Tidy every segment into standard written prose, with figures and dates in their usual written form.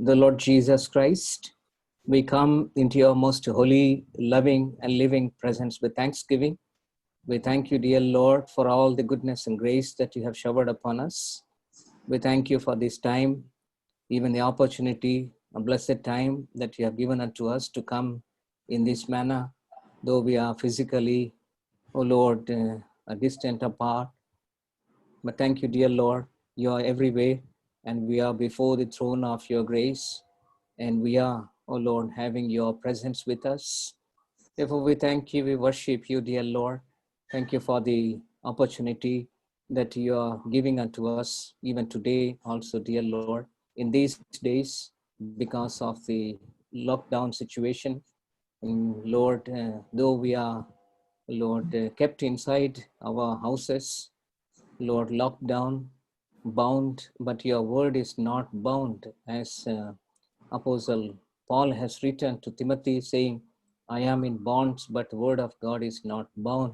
the Lord Jesus Christ, we come into your most holy, loving, and living presence with thanksgiving. We thank you, dear Lord, for all the goodness and grace that you have showered upon us. We thank you for this time, even the opportunity, a blessed time that you have given unto us to come in this manner, though we are physically, O Lord, distant apart. But thank you, dear Lord, you are everywhere, and we are before the throne of your grace, and we are, O Lord, having your presence with us. Therefore, we thank you, we worship you, dear Lord. Thank you for the opportunity that you are giving unto us, even today also, dear Lord. In these days, because of the lockdown situation, Lord, though we are, Lord, kept inside our houses, Lord, locked down, bound, but your word is not bound, as Apostle Paul has written to Timothy, saying, I am in bonds, but the word of God is not bound.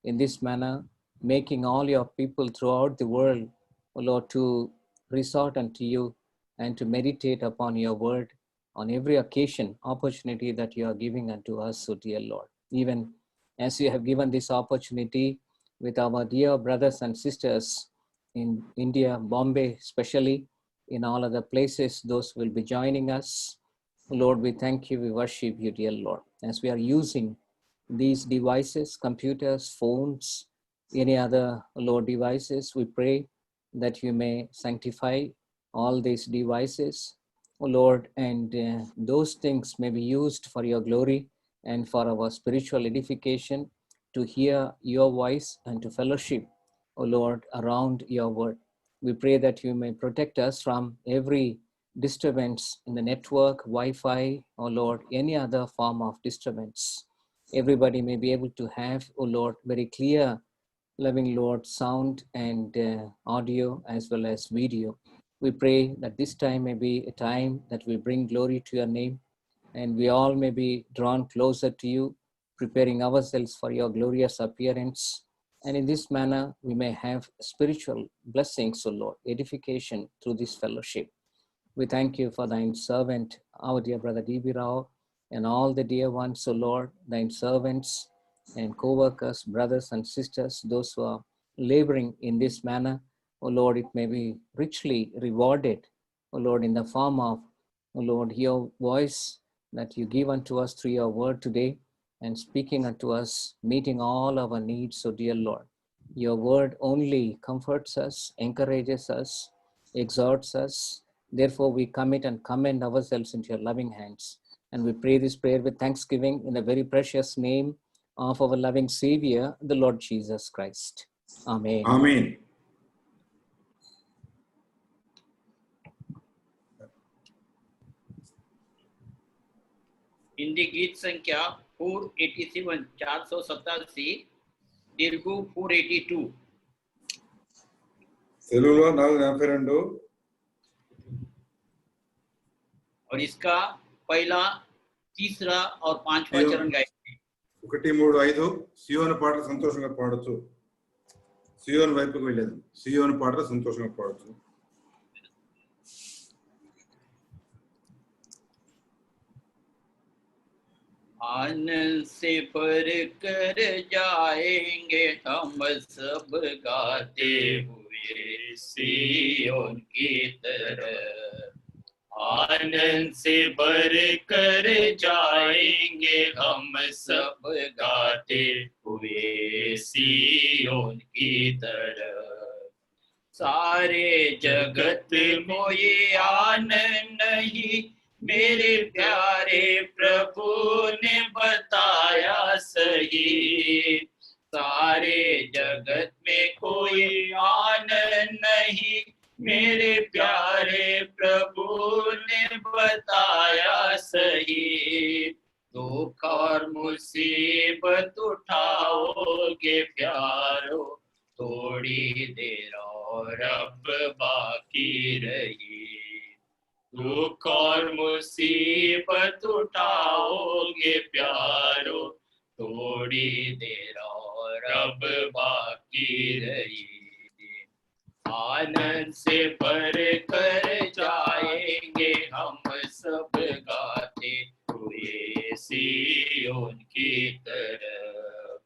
In this manner, making all your people throughout the world, O Lord, to resort unto you and to meditate upon your word on every occasion, opportunity that you are giving unto us, so dear Lord. Even as you have given this opportunity with our dear brothers and sisters in India, Bombay especially, in all other places, those will be joining us. Lord, we thank you, we worship you, dear Lord. As we are using these devices, computers, phones, any other, Lord, devices, we pray that you may sanctify all these devices, O Lord, and those things may be used for your glory and for our spiritual edification, to hear your voice and to fellowship, O Lord, around your word. We pray that you may protect us from every disturbance in the network, Wi-Fi, O Lord, any other form of disturbance. Everybody may be able to have, O Lord, very clear, loving Lord, sound and audio as well as video. We pray that this time may be a time that will bring glory to your name, and we all may be drawn closer to you, preparing ourselves for your glorious appearance. And in this manner, we may have spiritual blessings, O Lord, edification through this fellowship. We thank you for thine servant, our dear brother D.B. Rao, and all the dear ones, O Lord, thine servants and co-workers, brothers and sisters, those who are laboring in this manner. O Lord, it may be richly rewarded, O Lord, in the form of, O Lord, your voice that you give unto us through your word today, and speaking unto us, meeting all our needs, so dear Lord. Your word only comforts us, encourages us, exhorts us. Therefore, we commit and commend ourselves into your loving hands. And we pray this prayer with thanksgiving in the very precious name of our loving Savior, the Lord Jesus Christ. Amen. Amen. Hindi गीत संख्या 487 487 तेलुगु 482 తెలుగులో 482 और इसका पहला तीसरा और पांचवा चरण गाएंगे 1 3 5 సియోను పాటలు సంతోషంగా పాడొచ్చు సియోను వైపుకు వెళ్ళేది సియోను పాటలు సంతోషంగా పాడొచ్చు आनंद से भर कर जाएंगे हम सब गाते हुए सियोन की तरफ आनंद से भर कर जाएंगे हम सब गाते हुए सियोन की तरफ सारे जगत में ये आनंद नहीं मेरे प्यारे प्रभु ने बताया सही सारे जगत में कोई आनंद नहीं मेरे प्यारे प्रभु ने बताया सही दुख और मुसीबत उठाओगे प्यारो थोड़ी देर और अब बाकी रही दुख और मुसीबत उठाओगे प्यारो थोड़ी देर और अब बाकी रही आनंद से भर कर जाएंगे हम हम सब गाते हुए सिय्योन की तरफ।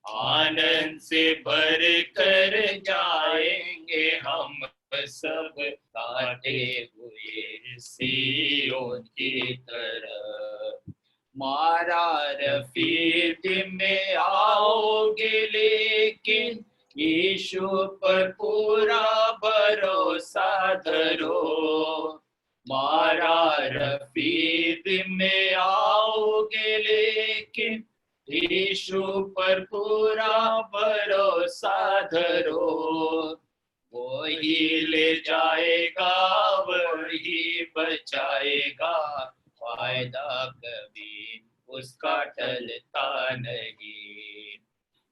आनंद से भर कर जाएंगे हम सब गाते हुए सिय्योन की तरफ। मारा रफीद में आओगे लेकिन यीशु पर पूरा भरोसा धरो। मारा रफीद में आओगे लेकिन यीशु पर पूरा भरोसा धरो। वही ले जाएगा वही बचाएगा, वायदा कभी उसका टलता नहीं।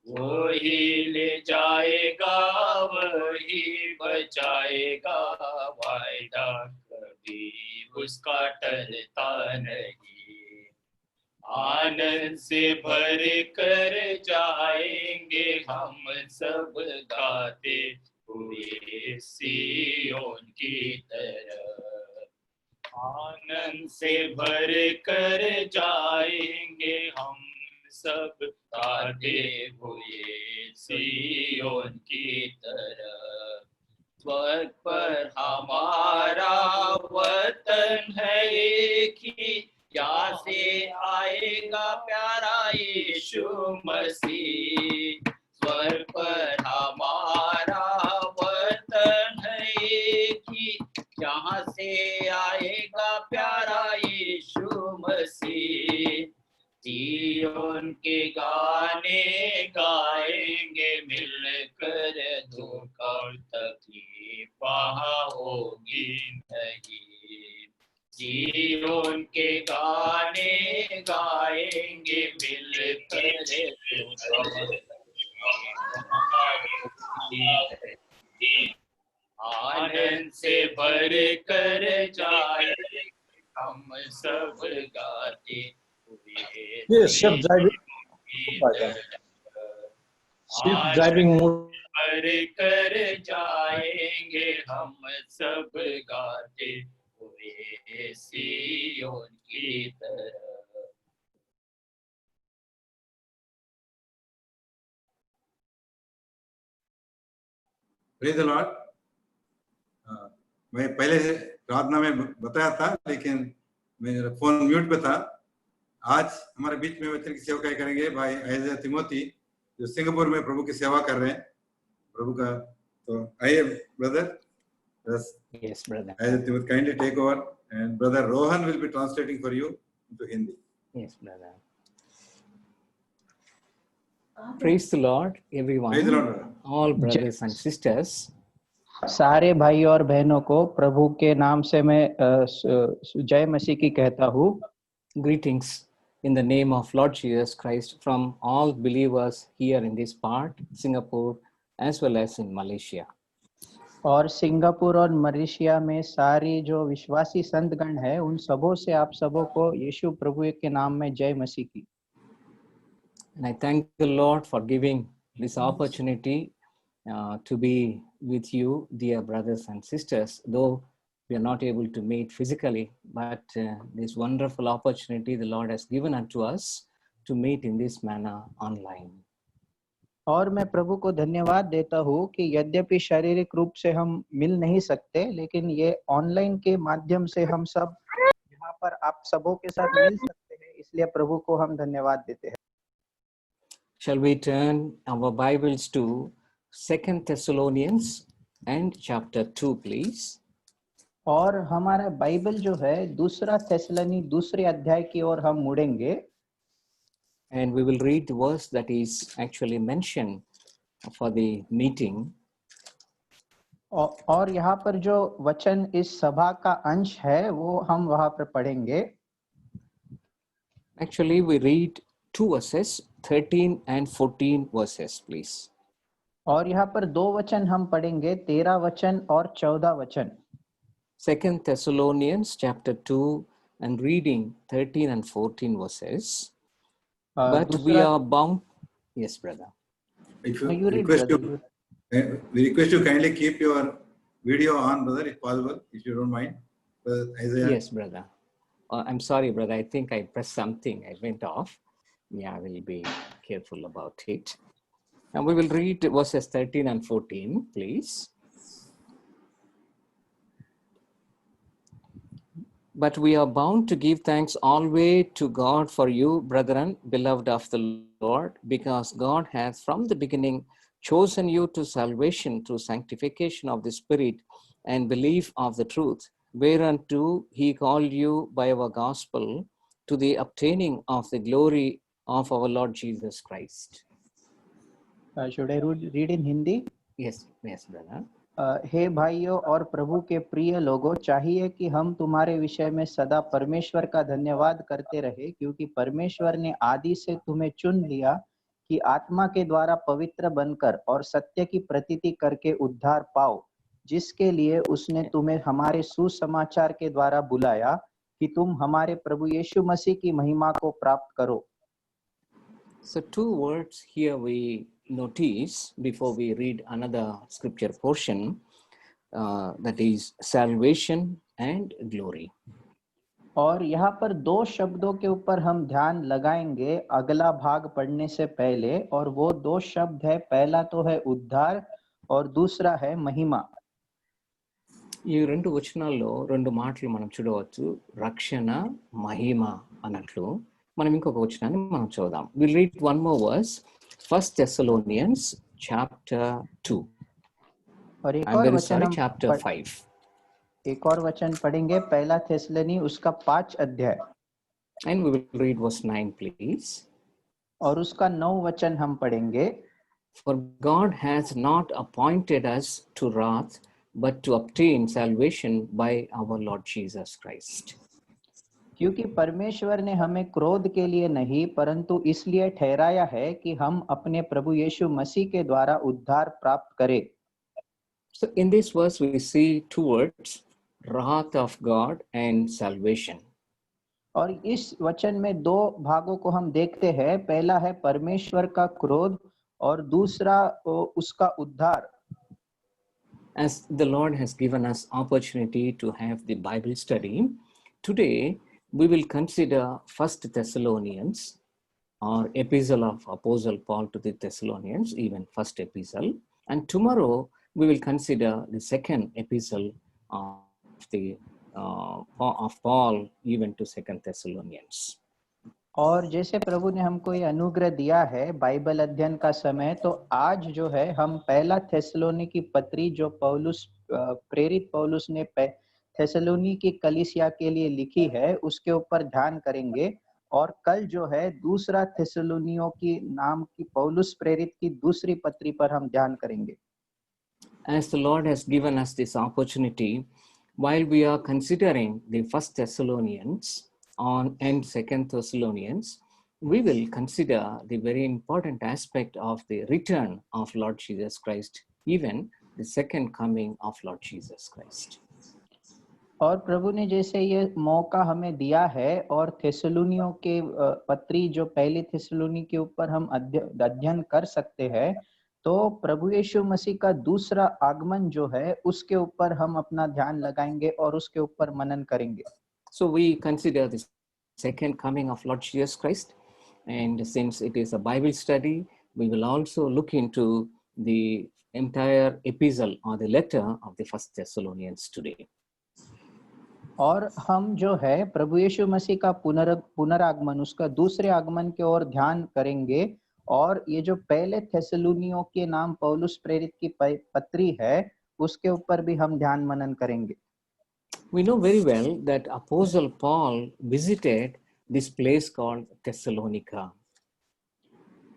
वही ले जाएगा वही बचाएगा, वायदा कभी उसका टलता नहीं। आनंद से भर कर जाएंगे हम सब गाते हुए सिय्योन की तरफ। आनंद से भर कर जाएंगे हम सब गाते हुए सिय्योन की तरफ। स्वर्ग पर हमारा वतन है एक ही, यहाँ से आएगा प्यारा यीशु मसीह। स्वर्ग पर हमारा वतन है एक ही, यहाँ से आएगा प्यारा यीशु मसीह। सिय्योन के गाने गाएंगे मिलकर, दुख और तकलीफ वहाँ होगी नहीं। सिय्योन के गाने गाएंगे मिलकर, दुख और आनंद से भर कर जाए हम सब गाते हुए। Yes, shift driving. Shift driving mode. भर कर जाएंगे हम सब गाते हुए सिय्योन की तरफ। Praise the Lord. मैं पहले प्रार्थना में बताया था, लेकिन मेरा फोन म्यूट पे था। आज हमारे बीच में वचन की सेवा करेंगे भाई आइज़ा तिमोथी, जो सिंगापुर में प्रभु की सेवा कर रहे हैं प्रभु का। तो आइए brother. Yes, brother. Aiza Timothy, kindly take over and brother Rohan will be translating for you into Hindi. Yes, brother. Praise the Lord, everyone. Praise the Lord, brother. All brothers and sisters. सारे भाई और बहनों को प्रभु के नाम से मैं जय मसीह की कहता हूँ। Greetings in the name of Lord Jesus Christ from all believers here in this part, Singapore, as well as in Malaysia. और सिंगापुर और मलेशिया में सारी जो विश्वासी संतगण है, उन सबों से आप सबों को यीशु प्रभु के नाम में जय मसीह की। And I thank the Lord for giving this opportunity to be with you, dear brothers and sisters, though we are not able to meet physically, but this wonderful opportunity the Lord has given unto us to meet in this manner online. और मैं प्रभु को धन्यवाद देता हूँ कि यद्यपि शारीरिक रूप से हम मिल नहीं सकते, लेकिन ये ऑनलाइन के माध्यम से हम सब यहाँ पर आप सबों के साथ मिल सकते हैं, इसलिए प्रभु को हम धन्यवाद देते हैं। Shall we turn our Bibles to 2 Thessalonians and chapter 2, please? और हमारा बाइबल जो है दूसरा थेसलोनी दूसरे अध्याय की ओर हम मुड़ेंगे। And we will read the verse that is actually mentioned for the meeting. और यहाँ पर जो वचन इस सभा का अंश है वो हम वहाँ पर पढ़ेंगे। Actually, we read two verses, 13 and 14 verses, please. और यहाँ पर दो वचन हम पढ़ेंगे, 13 वचन और 14 वचन। 2 Thessalonians chapter 2 and reading 13 and 14 verses. But we are bound. Yes, brother. If You read, request brother. we request you kindly keep your video on, brother, if possible, if you don't mind. Isaiah. Yes, brother. I'm sorry, brother. I think I pressed something. I went off. Yeah, I will be careful about it. And we will read verses 13 and 14, please. But we are bound to give thanks always to God for you, brethren, beloved of the Lord, because God has from the beginning chosen you to salvation through sanctification of the Spirit and belief of the truth, whereunto he called you by our gospel to the obtaining of the glory of our Lord Jesus Christ. Should I read in Hindi? Yes, yes, brother. हे भाइयों और प्रभु के प्रिय लोगों, चाहिए कि हम तुम्हारे विषय में सदा परमेश्वर का धन्यवाद करते रहे, क्योंकि परमेश्वर ने आदि से तुम्हें चुन लिया कि आत्मा के द्वारा पवित्र बनकर और सत्य की प्रतीति करके उद्धार पाओ, जिसके लिए उसने तुम्हें हमारे सुसमाचार के द्वारा बुलाया कि तुम हमारे प्रभु यीशु मसीह की महिमा को प्राप्त करो. So 2 words here we notice before we read another scripture portion, that is salvation and glory. और यहाँ पर 2 शब्दों के ऊपर हम ध्यान लगाएंगे अगला भाग पढ़ने से पहले, और वो 2 शब्द है, पहला तो है उद्धार और दूसरा है महिमा. ఈ 2 వచనాల్లో 2 మాటలు మనం చూడవచ్చు, రక్షణ మహిమ అన్నట్లు. మనం ఇంకొక వచనాన్ని మనం చూద్దాం. We'll read one more verse, 1 Thessalonians chapter 2. और एक I'm और very वचन sorry, हम chapter 5. एक और वचन पढ़ेंगे, पहला थेसलनी उसका 5 अध्याय, And we will read verse 9, please. और उसका 9 वचन हम पढ़ेंगे. For God has not appointed us to wrath, but to obtain salvation by our Lord Jesus Christ. क्योंकि परमेश्वर ने हमें क्रोध के लिए नहीं, परंतु इसलिए ठहराया है कि हम अपने प्रभु यीशु मसीह के द्वारा उद्धार प्राप्त करें. So in this verse we see 2 words, wrath of God and salvation. और इस वचन में 2 भागों को हम देखते हैं, पहला है परमेश्वर का क्रोध और दूसरा उसका उद्धार. As the Lord has given us opportunity to have the Bible study, today we will consider 1 Thessalonians, or epistle of Apostle Paul to the Thessalonians, even first epistle, and tomorrow we will consider the second epistle of Paul even to 2 Thessalonians. और जैसे प्रभु ने हमको ये अनुग्रह दिया है Bible अध्ययन का समय, तो आज जो है हम पहला थेसलोनी की पत्री जो पौलुस प्रेरित पौलुस ने थेसलोनी की कलीसिया के लिए लिखी है उसके ऊपर ध्यान करेंगे, और कल जो है दूसरा थेसलोनियों की नाम की पौलुस प्रेरित की दूसरी पत्री पर हम ध्यान करेंगे. As the Lord has given us this opportunity, while we are considering the 1 Thessalonians and 2 Thessalonians, we will consider the very important aspect of the return of Lord Jesus Christ, even the second coming of Lord Jesus Christ. और प्रभु ने जैसे ये मौका हमें दिया है, और थेसलोनियों के पत्री जो पहली थेसलोनी के ऊपर हम अध्ययन कर सकते हैं, तो प्रभु यीशु मसीह का दूसरा आगमन जो है उसके ऊपर हम अपना ध्यान लगाएंगे और उसके ऊपर मनन करेंगे. So we consider the second coming of Lord Jesus Christ, and since it is a Bible study, we will also look into the entire epistle or the letter of the 1 Thessalonians today. और हम जो है प्रभु यीशु मसीह का पुनरागमन, उसका दूसरे आगमन की ओर ध्यान करेंगे, और ये जो पहले थेसलोनियों के नाम पौलुस प्रेरित की पत्री है उसके ऊपर भी हम ध्यान मनन करेंगे. We know very well that Apostle Paul visited this place called Thessalonica.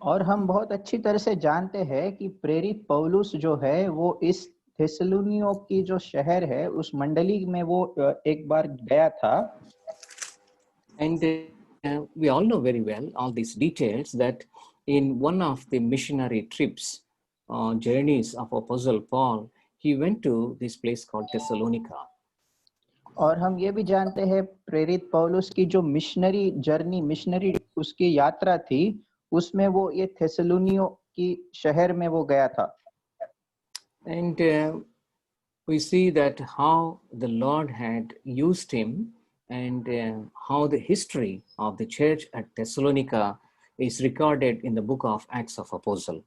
और हम बहुत अच्छी तरह से जानते हैं कि प्रेरित पौलुस जो है वो इस थेसलोनियों की जो शहर है उस मंडली में वो एक बार गया था. And we all know very well all these details that in one of the missionary trips, journeys of Apostle Paul, he went to this place called Thessalonica. और हम ये भी जानते हैं प्रेरित पौलुस की जो मिशनरी उसकी यात्रा थी, उसमें वो ये थेसलोनियों की शहर में वो गया था. And we see that how the Lord had used him and how the history of the church at Thessalonica is recorded in the book of Acts of Apostle.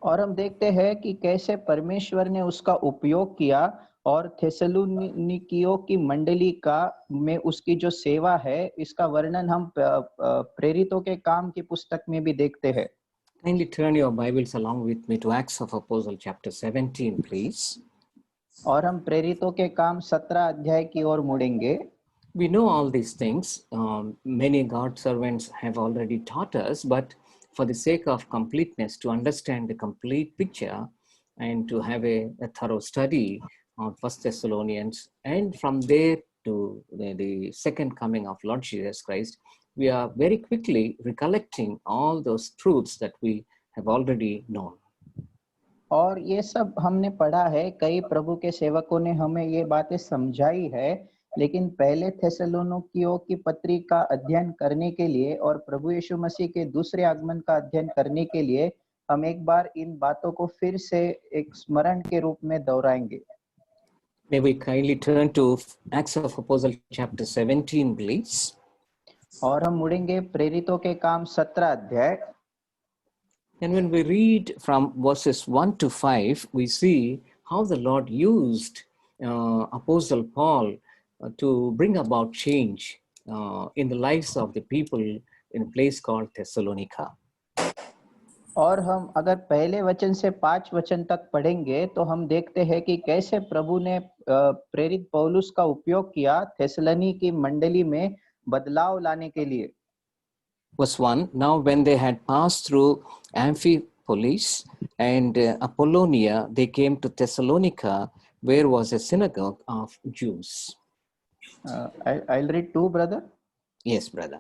और हम देखते हैं कि कैसे परमेश्वर ने उसका उपयोग किया और थेसलुनिकियों की मंडली का में उसकी जो सेवा है इसका वर्णन हम प्रेरितों के काम की पुस्तक में भी देखते हैं. Kindly turn your Bibles along with me to Acts of Apostle chapter 17, please. और हम प्रेरितों के काम 17 अध्याय की ओर मुड़ेंगे. We know all these things. Many God servants have already taught us, but for the sake of completeness, to understand the complete picture and to have a thorough study on First Thessalonians, and from there to the second coming of Lord Jesus Christ, we are very quickly recollecting all those truths that we have already known. और ये सब हमने पढ़ा है, कई प्रभु के सेवकों ने हमें ये बातें समझाई है, लेकिन पहले थेसलोनिकियों की पत्री का अध्ययन करने के लिए और प्रभु यीशु मसीह के दूसरे आगमन का अध्ययन करने के लिए हम एक बार इन बातों को फिर से एक स्मरण के रूप में दोहराएंगे. May we kindly turn to Acts of Apostle chapter 17, please. और हम मुड़ेंगे प्रेरितों के काम 17 अध्याय. And when we read from verses 1 to 5, we see how the Lord used Apostle Paul to bring about change in the lives of the people in a place called Thessalonica. और हम अगर पहले वचन से 5 वचन तक पढ़ेंगे तो हम देखते हैं कि कैसे प्रभु ने प्रेरित पौलुस का उपयोग किया थेसलोनी की मंडली में बदलाव लाने के लिए. Verse 1, now when they had passed through Amphipolis and Apollonia, they came to Thessalonica, where was a synagogue of Jews. I'll read 2, brother. Yes, brother.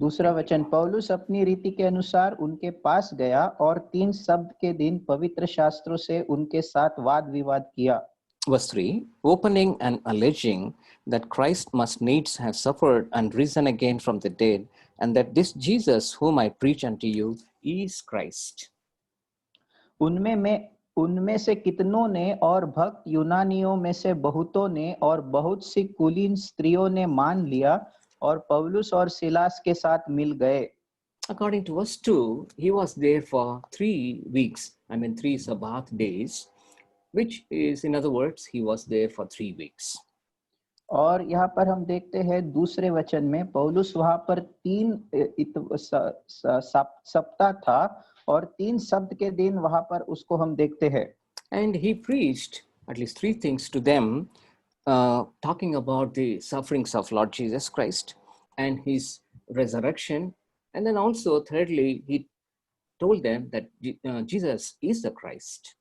दूसरा वचन, पौलुस अपनी रीति के अनुसार उनके पास गया और 3 शब्द के दिन पवित्र शास्त्रों से उनके साथ वाद विवाद किया. Verse 3, opening and alleging that Christ must needs have suffered and risen again from the dead, and that this Jesus whom I preach unto you is Christ. उनमें से कितनों ने और भक्त यूनानियों में से बहुतों ने और बहुत सी कुलीन स्त्रियों ने मान लिया और पौलुस और सिलास के साथ मिल गए. According to verse 2, he was there for 3 weeks, 3 Sabbath days, which is, in other words, he was there for 3 weeks. और यहाँ पर हम देखते हैं दूसरे वचन में पौलुस वहां पर 3 सप्ताह था और 3 शब्द के दिन वहां पर उसको हम देखते हैं. And he preached at least 3 things to them, talking about the sufferings of Lord Jesus Christ and his resurrection. And then also, thirdly, he told them that Jesus is the Christ.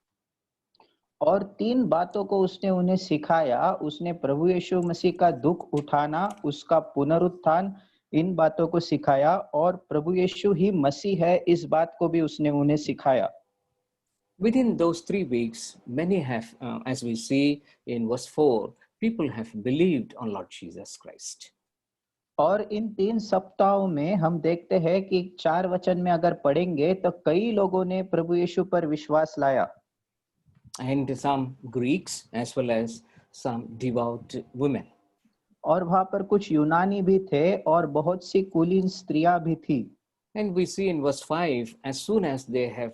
और 3 बातों को उसने उन्हें सिखाया. उसने प्रभु यीशु मसीह का दुख उठाना, उसका पुनरुत्थान, इन बातों को सिखाया और प्रभु यीशु ही मसीह है, इस बात को भी उसने उन्हें सिखाया. Within those 3 weeks, many have, as we see in verse 4, people have believed on Lord Jesus Christ. और इन 3 सप्ताहों में हम देखते हैं कि 4 वचन में अगर पढ़ेंगे तो कई लोगों ने प्रभु यीशु पर विश्वास लाया. And some Greeks as well as some devout women. और वहां पर कुछ यूनानी भी थे और बहुत सी कुलीन स्त्रियां भी थी. And we see in verse 5, as soon as they have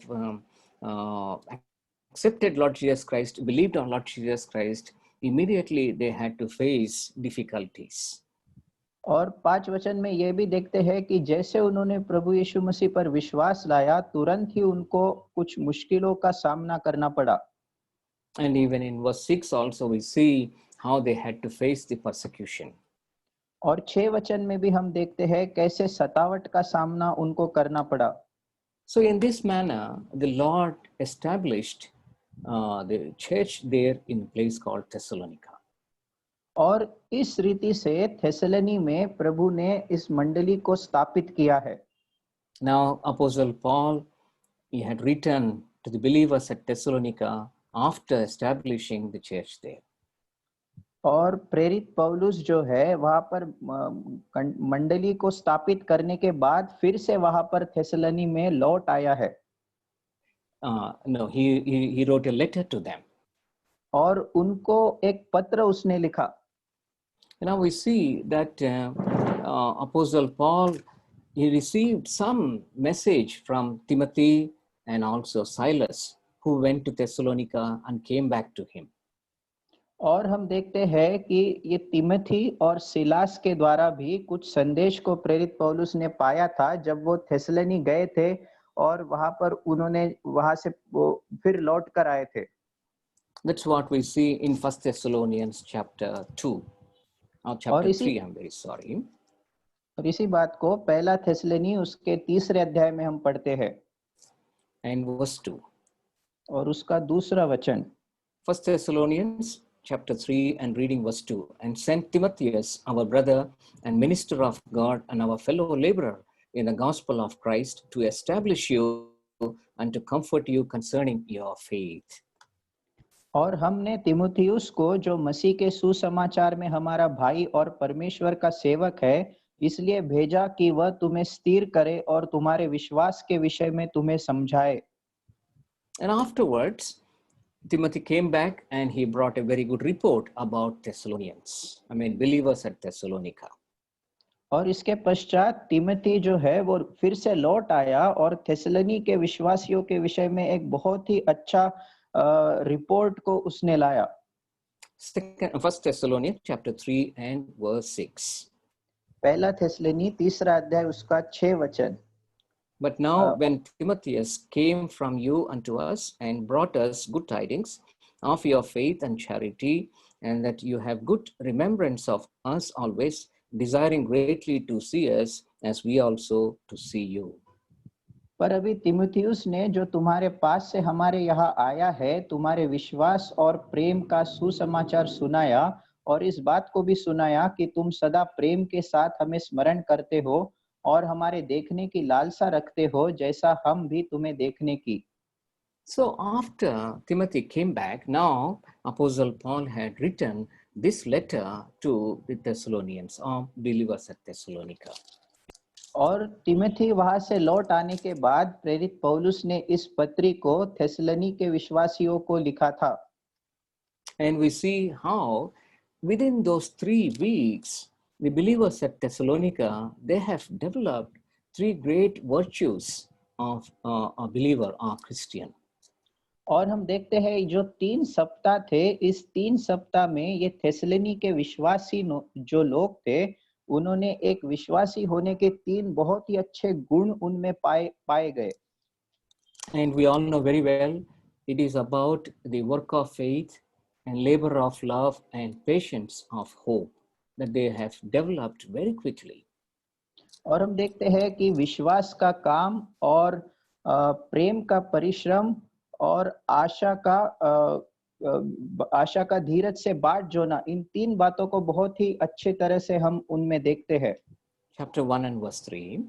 accepted Lord Jesus Christ, believed on Lord Jesus Christ, immediately they had to face difficulties. और 5 वचन में ये भी देखते हैं कि जैसे उन्होंने प्रभु यीशु मसीह पर विश्वास लाया, तुरंत ही उनको कुछ मुश्किलों का सामना करना पड़ा. And even in verse 6 also we see how they had to face the persecution. और 6 वचन में भी हम देखते हैं कैसे सतावट का सामना उनको करना पड़ा. So in this manner, the Lord established the church there in a place called Thessalonica. और इस रीति से थेसलोनी में प्रभु ने इस मंडली को स्थापित किया है. Now Apostle Paul, he had written to the believers at Thessalonica after establishing the church there. और प्रेरित पौलुस जो है वहां पर मंडली को स्थापित करने के बाद फिर से वहां पर थेसलोनी में लौट आया है. No, he wrote a letter to them. और उनको एक पत्र उसने लिखा। Now we see that Apostle Paul, he received some message from Timothy and also Silas, who went to Thessalonica and came back to him. और हम देखते हैं कि ये तिमोथी और सिलास के द्वारा भी कुछ संदेश को प्रेरित पौलुस ने पाया था जब वो थेसलोनी गए थे और वहां पर उन्होंने वहां से वो फिर लौट कर आए थे। That's what we see in 1 Thessalonians chapter 2, or chapter 3, I'm very sorry. और इसी बात को पहला थेसलोनी उसके 3 अध्याय में हम पढ़ते हैं And verse 2. और उसका दूसरा वचन। 1 Thessalonians chapter 3 and reading verse 2. And sent Timotheus, our brother and minister of God and our fellow laborer in the gospel of Christ, to establish you and to comfort you concerning your faith. और हमने तिमुथियुस को, जो मसीह के सुसमाचार में हमारा भाई और परमेश्वर का सेवक है, इसलिए भेजा कि वह तुम्हें स्थिर करे और तुम्हारे विश्वास के विषय में तुम्हें समझाए। And afterwards, Timothy came back and he brought a very good report about Thessalonians. Believers at Thessalonica. और इसके पश्चात तिमोथी जो है वो फिर से लौट आया और थेसलोनी के विश्वासियों के विषय में एक बहुत ही अच्छा रिपोर्ट को उसने लाया। 1 Thessalonians chapter 3 and verse 6. पहला थेसलोनी 3 अध्याय उसका 6 वचन। But now when Timotheus came from you unto us and brought us good tidings of your faith and charity, and that you have good remembrance of us always, desiring greatly to see us as we also to see you. पर अभी तिमुथियुस ने, जो तुम्हारे पास से हमारे यहाँ आया है, तुम्हारे विश्वास और प्रेम का सुसमाचार सुनाया और इस बात को भी सुनाया कि तुम सदा प्रेम के साथ हमें स्मरण करते हो और हमारे देखने की लालसा रखते हो, जैसा हम भी तुम्हें देखने की। So after Timothy came back, now Apostle Paul had written this letter to the Thessalonians, or believers at Thessalonica. और तिमोथी वहां से लौट आने के बाद प्रेरित पौलुस ने इस पत्री को थेसलोनी के विश्वासियों को लिखा था। And we see how within those 3 weeks, the believers at Thessalonica, they have developed 3 great virtues of a believer or Christian. और हम देखते हैं जो 3 सप्ताह थे, इस 3 सप्ताह में ये थेसलोनी के विश्वासी जो लोग थे, उन्होंने एक विश्वासी होने के 3 बहुत ही अच्छे गुण उनमें पाए गए। And we all know very well, it is about the work of faith and labor of love and patience of hope that they have developed very quickly. और हम देखते हैं कि विश्वास का काम और प्रेम का परिश्रम और आशा का धीरज से बाट जोना, इन 3 बातों को बहुत ही अच्छे तरह से हम उनमें देखते हैं। Chapter 1 and verse 3.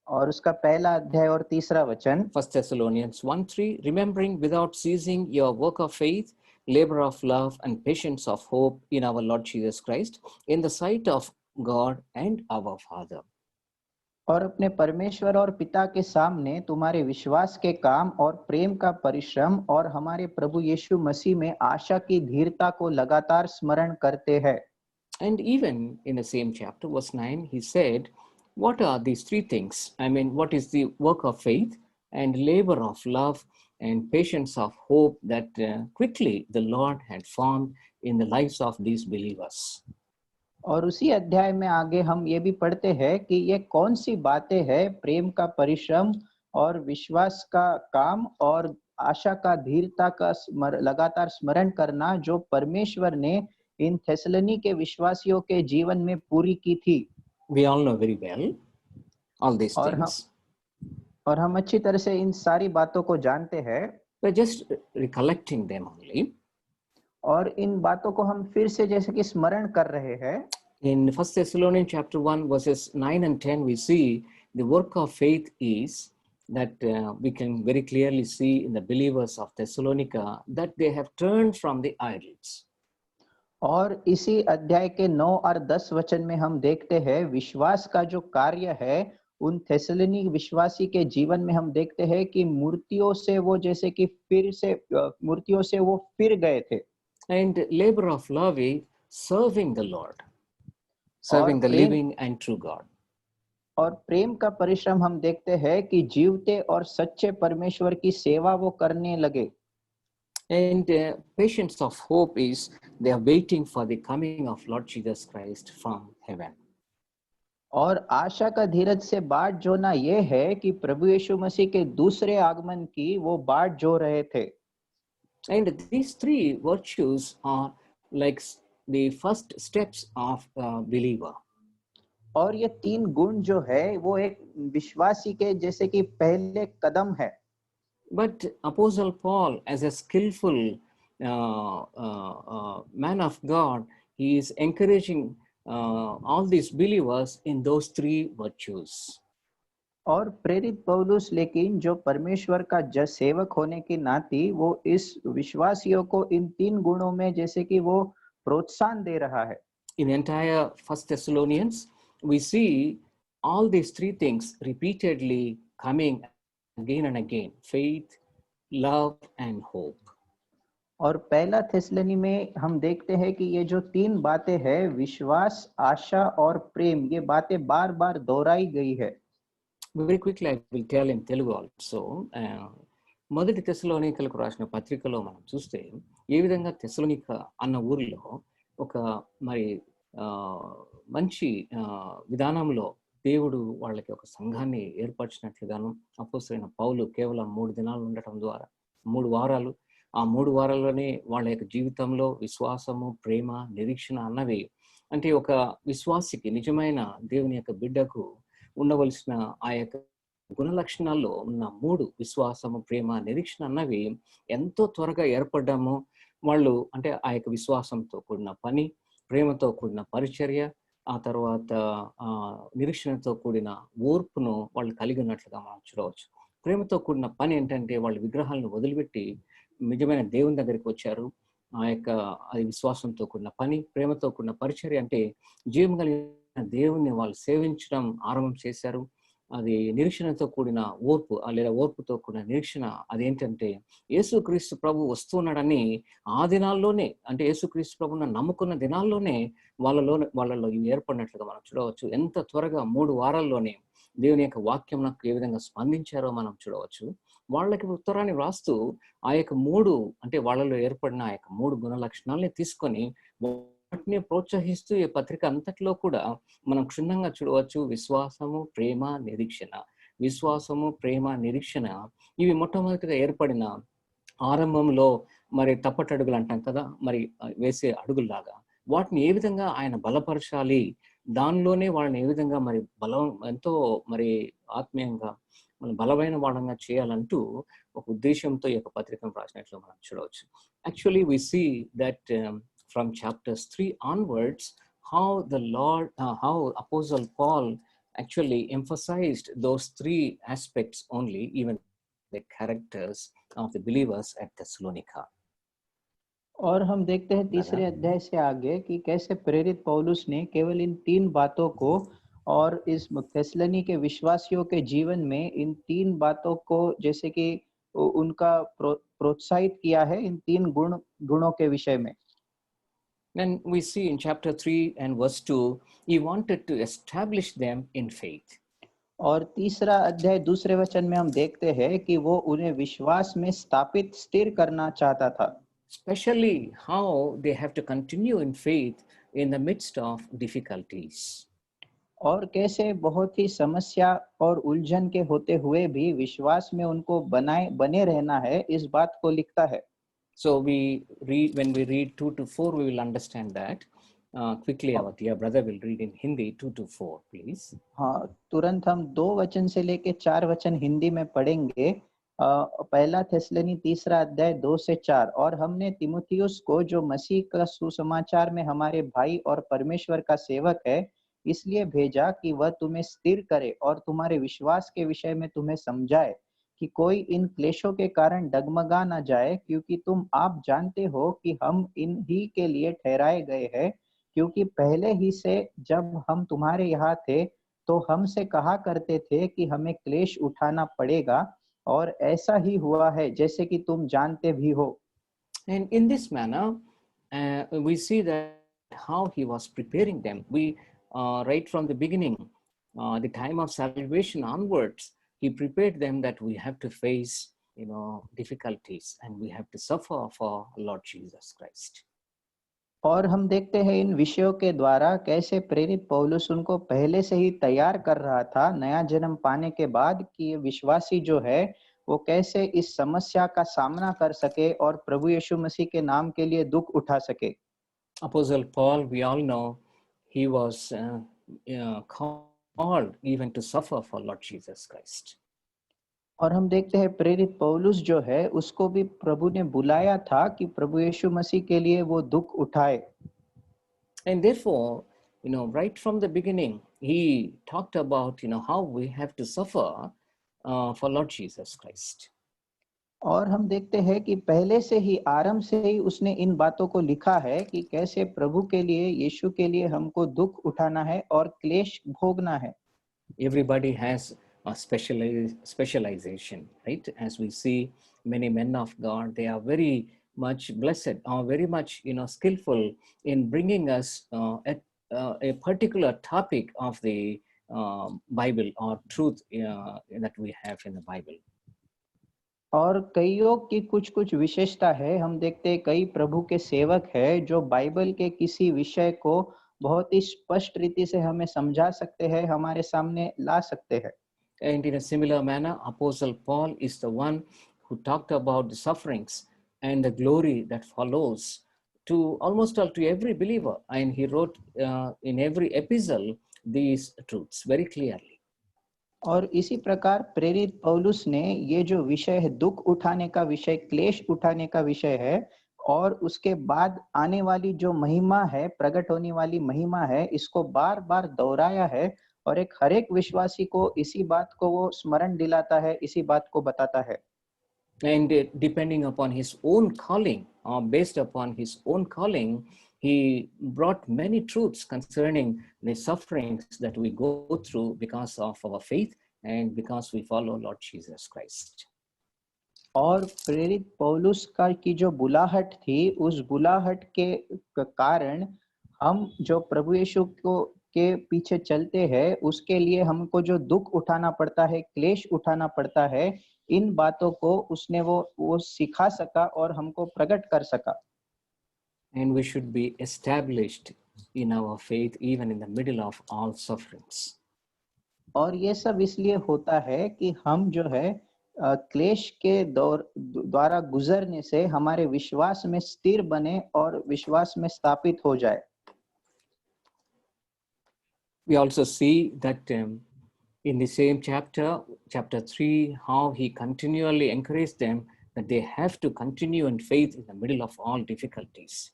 और उसका पहला अध्याय और 3 वचन। 1 Thessalonians 1:3, remembering without ceasing your work of faith, labor of love and patience of hope in our Lord Jesus Christ, in the sight of God and our Father. और अपने परमेश्वर और पिता के सामने तुम्हारे विश्वास के काम और प्रेम का परिश्रम और हमारे प्रभु यीशु मसीह में आशा की धीरता को लगातार स्मरण करते हैं। And even in the same chapter, verse 9, he said, what are these 3 things? What is the work of faith and labor of love and patience of hope that quickly the Lord had formed in the lives of these believers? और उसी अध्याय में आगे हम ये भी पढ़ते हैं कि ये कौन सी बातें हैं, प्रेम का परिश्रम और विश्वास का काम और आशा का धीरता का लगातार स्मरण करना, जो परमेश्वर ने इन थेसलोनी के विश्वासियों के जीवन में पूरी की थी। We all know very well all these things. और हम अच्छी तरह से इन सारी बातों को जानते हैं। We're just recollecting them only. और इन बातों को हम फिर से जैसे कि स्मरण कर रहे हैं। In 1 Thessalonians chapter 1 verses 9 and 10, we see the work of faith is that we can very clearly see in the believers of Thessalonica that they have turned from the idols. और इसी अध्याय के 9 और 10 वचन में हम देखते हैं विश्वास का जो कार्य है उन थेसलोनी विश्वासी के जीवन में हम देखते हैं कि मूर्तियों से वो जैसे कि मूर्तियों से वो फिर गए थे And labor of love is serving the Lord, serving the living and true God. और प्रेम का परिश्रम हम देखते हैं कि जीवते और सच्चे परमेश्वर की सेवा वो करने लगे And patience of hope is they are waiting for the coming of Lord Jesus Christ from heaven. और आशा का धीरज से बाट जोना ये है कि प्रभु यीशु मसीह के दूसरे आगमन की वो बाट जो रहे थे And these three virtues are like the first steps of a believer. और ये तीन गुण जो है वो एक विश्वासी के जैसे कि पहले कदम है But Apostle Paul, as a skillful man of God, he is encouraging all these believers in those three virtues. और प्रेरित पौलुस लेकिन जो परमेश्वर का सेवक होने की नाती वो इस विश्वासियों को इन तीन गुणों में जैसे कि वो प्रोत्साहन दे रहा है In entire First Thessalonians, we see all these three things repeatedly coming again and again: faith, love, and hope. और पहला थिस्सलुनी में हम देखते हैं कि ये जो तीन बातें हैं विश्वास आशा और प्रेम ये बातें बार बार दोहराई गई है Very quickly I will tell in Telugu also. మొదటి తెస్సలోనికలకు రాసిన పత్రికలో మనం చూస్తే ఏ విధంగా తెస్సలోనిక అన్న ఊరిలో ఒక మరి మంచి విధానంలో దేవుడు వాళ్ళకి ఒక సంఘాన్ని ఏర్పరిచినట్లుగాను అపోస్తలుడైన పౌలు కేవలం 3 దినాలు ఉండటం ద్వారా 3 వారాలు ఆ 3 వారాల్లోనే వాళ్ళ యొక్క జీవితంలో విశ్వాసము ప్రేమ నిరీక్షణ అన్నవి అంటే ఒక విశ్వాసికి నిజమైన దేవుని యొక్క బిడ్డకు ఉండవలసిన ఆ యొక్క గుణ లక్షణాల్లో ఉన్న 3 విశ్వాసము ప్రేమ నిరీక్షణ అన్నవి ఎంతో త్వరగా ఏర్పడ్డాము వాళ్ళు అంటే ఆ యొక్క విశ్వాసంతో కూడిన పని ప్రేమతో కూడిన పరిచర్య ఆ తర్వాత నిరీక్షణతో కూడిన ఓర్పును వాళ్ళు కలిగి ఉన్నట్లుగా మనం చూడవచ్చు ప్రేమతో కూడిన పని ఏంటంటే వాళ్ళు విగ్రహాలను వదిలిపెట్టి నిజమైన దేవుని దగ్గరికి వచ్చారు ఆ యొక్క అది విశ్వాసంతో కూడిన పని ప్రేమతో కూడిన పరిచర్య అంటే జీవం కలిగిన దేవుణ్ణి వాళ్ళు సేవించడం ఆరంభం చేశారు అది నిరీక్షణతో కూడిన ఓర్పు లేదా ఓర్పుతో కూడిన నిరీక్షణ అదేంటంటే యేసుక్రీస్తు ప్రభు వస్తున్నాడని ఆ దినాల్లోనే అంటే యేసుక్రీస్తు ప్రభువును నమ్ముకున్న దినాల్లోనే వాళ్ళలో ఇవి ఏర్పడినట్లుగా మనం చూడవచ్చు ఎంత త్వరగా 3 వారాల్లోనే దేవుని యొక్క వాక్యం నాకు ఏ విధంగా స్పందించారో మనం చూడవచ్చు వాళ్ళకి ఉత్తరాన్ని వ్రాస్తూ ఆ యొక్క 3 అంటే వాళ్ళలో ఏర్పడిన ఆ యొక్క 3 గుణ లక్షణాలని తీసుకొని వాటిని ప్రోత్సహిస్తూ ఈ పత్రిక అంతట్లో కూడా మనం క్షుణ్ణంగా చూడవచ్చు విశ్వాసము ప్రేమ నిరీక్షణ విశ్వాసము ప్రేమ నిరీక్షణ ఇవి మొట్టమొదటిగా ఏర్పడిన ఆరంభంలో మరి తప్పటడుగులు అంటాం కదా మరి వేసే అడుగుల్లాగా వాటిని ఏ విధంగా ఆయన బలపరచాలి దానిలోనే వాళ్ళని ఏ విధంగా మరి బలం ఎంతో మరి ఆత్మీయంగా మనం బలమైన వాళ్ళంగా చేయాలంటూ ఒక ఉద్దేశంతో ఈ యొక్క పత్రికను రాసినట్లు మనం చూడవచ్చు actually we see that from chapters 3 onwards, how Apostle Paul actually emphasized those 3 aspects only, even the characters of the believers at Thessalonica. और हम देखते हैं तीसरे अध्याय से आगे कि कैसे प्रेरित पौलुस ने केवल इन 3 बातों को और इस थिस्सलुनी के विश्वासियों के जीवन में इन 3 बातों को जैसे कि उनका प्रोत्साहित किया है इन 3 गुणों के विषय में Then we see in chapter 3 and verse 2, he wanted to establish them in faith. और तीसरा अध्याय दूसरे वचन में हम देखते हैं कि वो उन्हें विश्वास में स्थापित स्थिर करना चाहता था Especially how they have to continue in faith in the midst of difficulties. और कैसे बहुत ही समस्या और उलझन के होते हुए भी विश्वास में उनको बने रहना है इस बात को लिखता है So when we read 2 to 4, we will understand that. Quickly, our dear brother will read in Hindi 2 to 4, please. हाँ तुरंत हम 2 वचन से लेके 4 वचन हिंदी में पढ़ेंगे पहला थिस्सलुनी तीसरा अध्याय 2 से 4 और हमने तीमुथियुस को जो मसीह का सुसमाचार में हमारे भाई और परमेश्वर का सेवक है इसलिए भेजा कि वह तुम्हें स्थिर करे और तुम्हारे विश्वास के विषय में तुम्हें समझाए कि कोई इन क्लेशों के कारण डगमगा ना जाए क्योंकि तुम आप जानते हो कि हम इन ही के लिए ठहराए गए हैं क्योंकि पहले ही से जब हम तुम्हारे यहाँ थे तो हमसे कहा करते थे कि हमें क्लेश उठाना पड़ेगा, और ऐसा ही हुआ है जैसे कि तुम जानते भी हो। And in this manner, we see that how he was preparing them. We, right from the beginning, the time of salvation onwards, he prepared them that we have to face, difficulties, and we have to suffer for Lord Jesus Christ. और हम देखते हैं इन विषयों के द्वारा कैसे प्रेरित पौलुस उनको पहले से ही तैयार कर रहा था नया जन्म पाने के बाद, कि ये विश्वासी जो है वो कैसे इस समस्या का सामना कर सके और प्रभु यीशु मसीह के नाम के लिए दुख उठा सके। Apostle Paul, we all know, he was called even to suffer for Lord Jesus Christ. और हम देखते हैं प्रेरित पौलुस जो है उसको भी प्रभु ने बुलाया था कि प्रभु यीशु मसीह के लिए वो दुख उठाए। And therefore, right from the beginning, he talked about, how we have to suffer for Lord Jesus Christ. और हम देखते हैं कि पहले से ही, आरंभ से ही उसने इन बातों को लिखा है कि कैसे प्रभु के लिए, यीशु के लिए हमको दुख उठाना है और क्लेश भोगना है। Everybody has a specialization, right? As we see many men of God, they are very much blessed or very much, skillful in bringing us a particular topic of the Bible or truth that we have in the Bible. और कईयों की कुछ कुछ विशेषता है। हम देखते हैं कई प्रभु के सेवक हैं जो बाइबल के किसी विषय को बहुत ही स्पष्ट रीति से हमें समझा सकते हैं, हमारे सामने ला सकते हैं। And in a similar manner, Apostle Paul is the one who talked about the sufferings and the glory that follows to almost all to every believer. And he wrote in every epistle these truths very clearly. और इसी प्रकार प्रेरित पौलुस ने ये जो विषय है, दुख उठाने का विषय, क्लेश उठाने का विषय है, और उसके बाद आने वाली जो महिमा है, प्रकट होने वाली महिमा है, इसको बार बार दोहराया है, और हर एक विश्वासी को इसी बात को वो स्मरण दिलाता है, इसी बात को बताता है। And depending upon his own calling, or based upon his own calling, he brought many truths concerning the sufferings that we go through because of our faith and because we follow Lord Jesus Christ. और प्रेरित पौलुस का की जो बुलाहट थी, उस बुलाहट के कारण हम जो प्रभु यीशु को के पीछे चलते हैं, उसके लिए हमको जो दुख उठाना पड़ता है, क्लेश उठाना पड़ता है, इन बातों को उसने वो सिखा सका और हमको प्रकट कर सका। And we should be established in our faith even in the middle of all sufferings. और ये सब इसलिए होता है कि हम जो है क्लेश के द्वारा गुजरने से हमारे विश्वास में स्थिर बने और विश्वास में स्थापित हो जाए। We also see that in the same chapter 3, how he continually encouraged them that they have to continue in faith in the middle of all difficulties.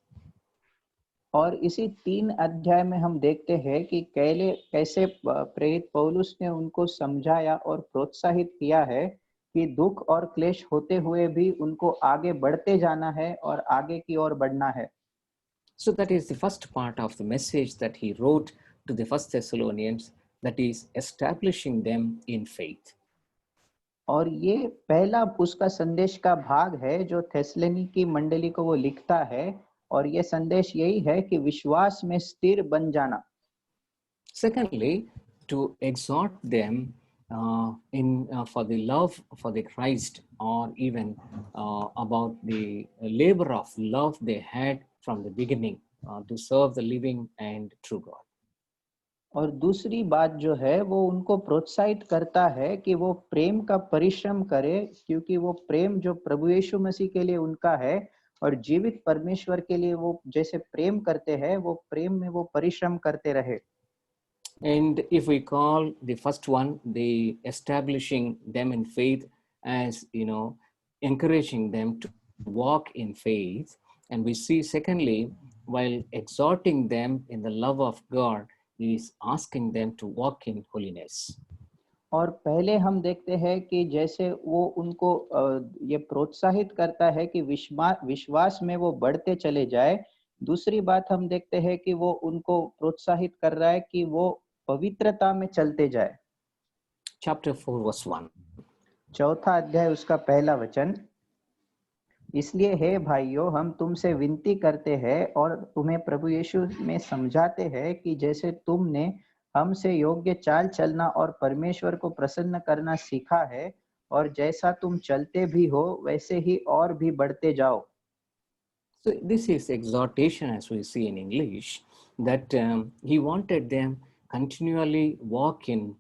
और इसी 3 अध्याय में हम देखते हैं कि कैसे प्रेरित पौलुस ने उनको समझाया और प्रोत्साहित किया है कि दुख और क्लेश होते हुए भी उनको आगे बढ़ते जाना है और आगे की ओर बढ़ना है। So that is the first part of the message that he wrote to the First Thessalonians, that is establishing them in faith. और ये पहला उसका संदेश का भाग है जो थेसलोनिकी मंडली को वो लिखता है, और ये संदेश यही है कि विश्वास में स्थिर बन जाना। Secondly, to exhort them for the love for the Christ, or even about the labor of love they had from the beginning to serve the living and true God. और दूसरी बात जो है वो उनको प्रोत्साहित करता है कि वो प्रेम का परिश्रम करे, क्योंकि वो प्रेम जो प्रभु यीशु मसीह के लिए उनका है और जीवित परमेश्वर के लिए वो जैसे प्रेम करते हैं, वो प्रेम में वो परिश्रम करते रहे। And if we call the first one, the establishing them in faith, as encouraging them to walk in faith, and we see secondly, while exhorting them in the love of God, he is asking them to walk in holiness. और पहले हम देखते हैं कि जैसे वो उनको ये प्रोत्साहित करता है कि विश्वास में वो बढ़ते चले जाए। दूसरी बात हम देखते हैं कि वो उनको प्रोत्साहित कर रहा है कि वो पवित्रता में चलते जाए। Chapter 4 verse 1. चौथा अध्याय उसका पहला वचन, इसलिए हे भाइयों हम तुमसे विनती करते हैं और तुम्हें प्रभु यीशु में समझाते हैं कि जैसे तुमने हमसे योग्य चाल चलना और परमेश्वर को प्रसन्न करना सीखा है और जैसा तुम चलते भी हो वैसे ही और भी बढ़ते जाओ। So this is exhortation, as we see in English, that he wanted them continually walk in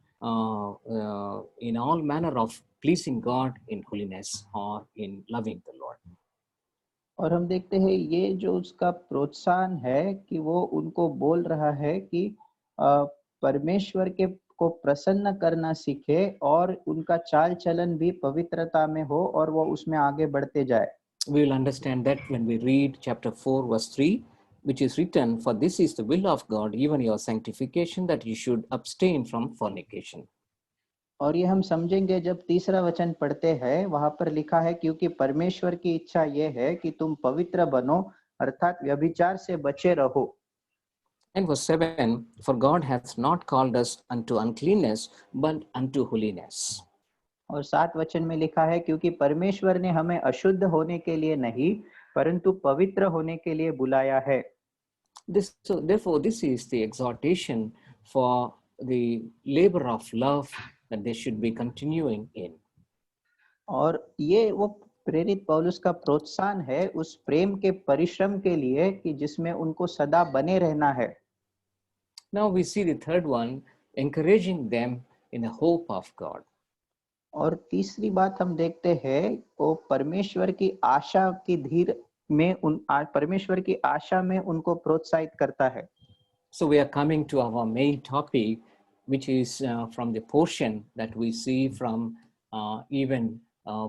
all manner of pleasing God in holiness or in loving the Lord. और हम देखते हैं ये जो उसका प्रोत्साहन है कि वो उनको बोल रहा है कि परमेश्वर के को प्रसन्न करना सीखे और उनका चाल चलन भी पवित्रता में हो और वो उसमें आगे बढ़ते जाए। We will understand that when we read chapter 4 verse 3, which is written, for this is the will of God, even your sanctification, that you should abstain from fornication. और ये हम समझेंगे जब तीसरा वचन पढ़ते हैं, वहां पर लिखा है क्योंकि परमेश्वर की इच्छा ये है कि तुम पवित्र बनो अर्थात व्यभिचार से बचे रहो। And verse 7, for God hath not called us unto uncleanness, but unto holiness. और 7 वचन में लिखा है क्योंकि परमेश्वर ने हमें अशुद्ध होने के लिए नहीं परंतु पवित्र होने के लिए बुलाया है। Therefore, this is the exhortation for the labor of love that they should be continuing in. और ये वो प्रेरित पौलुस का प्रोत्साहन है उस प्रेम के परिश्रम के लिए कि जिसमें उनको सदा बने रहना है। Now we see the third one, encouraging them in the hope of God. और तीसरी बात हम देखते हैं वो परमेश्वर की आशा की धीर में परमेश्वर की आशा में उनको प्रोत्साहित करता है। So we are coming to our main topic, which is from the portion that we see from even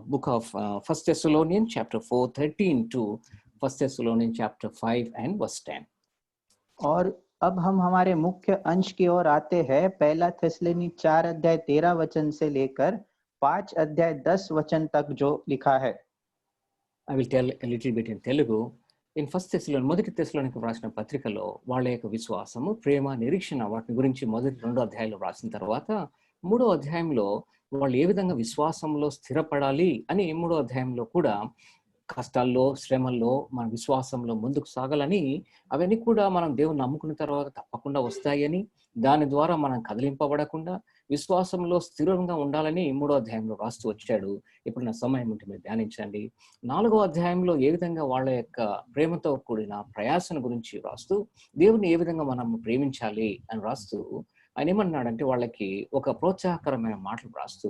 book of 1 Thessalonians chapter 4:13 to 1 Thessalonians chapter 5 and verse 10. और अब हम हमारे मुख्य अंश की ओर आते हैं। पहला थिस्सलुनी 4 अध्याय 13 वचन से लेकर 5 अध्याय 10 वचन तक जो लिखा है। I will tell a little bit in Telugu. In 1 Thessalonians, మొదటి తెస్సలోనికైలకు రాసిన పత్రికలో వాళ్ళ యొక్క విశ్వాసము, ప్రేమ, నిరీక్షణ వాటి గురించి మొదటి 2 అధ్యాయాలు రాసిన తర్వాత 3వ అధ్యాయంలో వాళ్ళు ఏ విధంగా విశ్వాసంలో స్థిరపడాలి అని 3వ అధ్యాయంలో కూడా కష్టాల్లో, శ్రమల్లో మన విశ్వాసంలో ముందుకు సాగాలని, అవన్నీ కూడా మనం దేవుని నమ్ముకున్న తర్వాత తప్పకుండా వస్తాయని, దాని ద్వారా మనం కదిలింపబడకుండా విశ్వాసంలో స్థిరంగా ఉండాలని 3వ అధ్యాయంలో రాస్తూ వచ్చాడు. ఇప్పుడు నా సమయం ఉంటే మీరు ధ్యానించండి. 4వ అధ్యాయంలో ఏ విధంగా వాళ్ళ యొక్క ప్రేమతో కూడిన ప్రయాసను గురించి రాస్తూ, దేవుని ఏ విధంగా మనం ప్రేమించాలి అని రాస్తూ, ఆయన ఏమన్నాడంటే వాళ్ళకి ఒక ప్రోత్సాహకరమైన మాటలు రాస్తూ,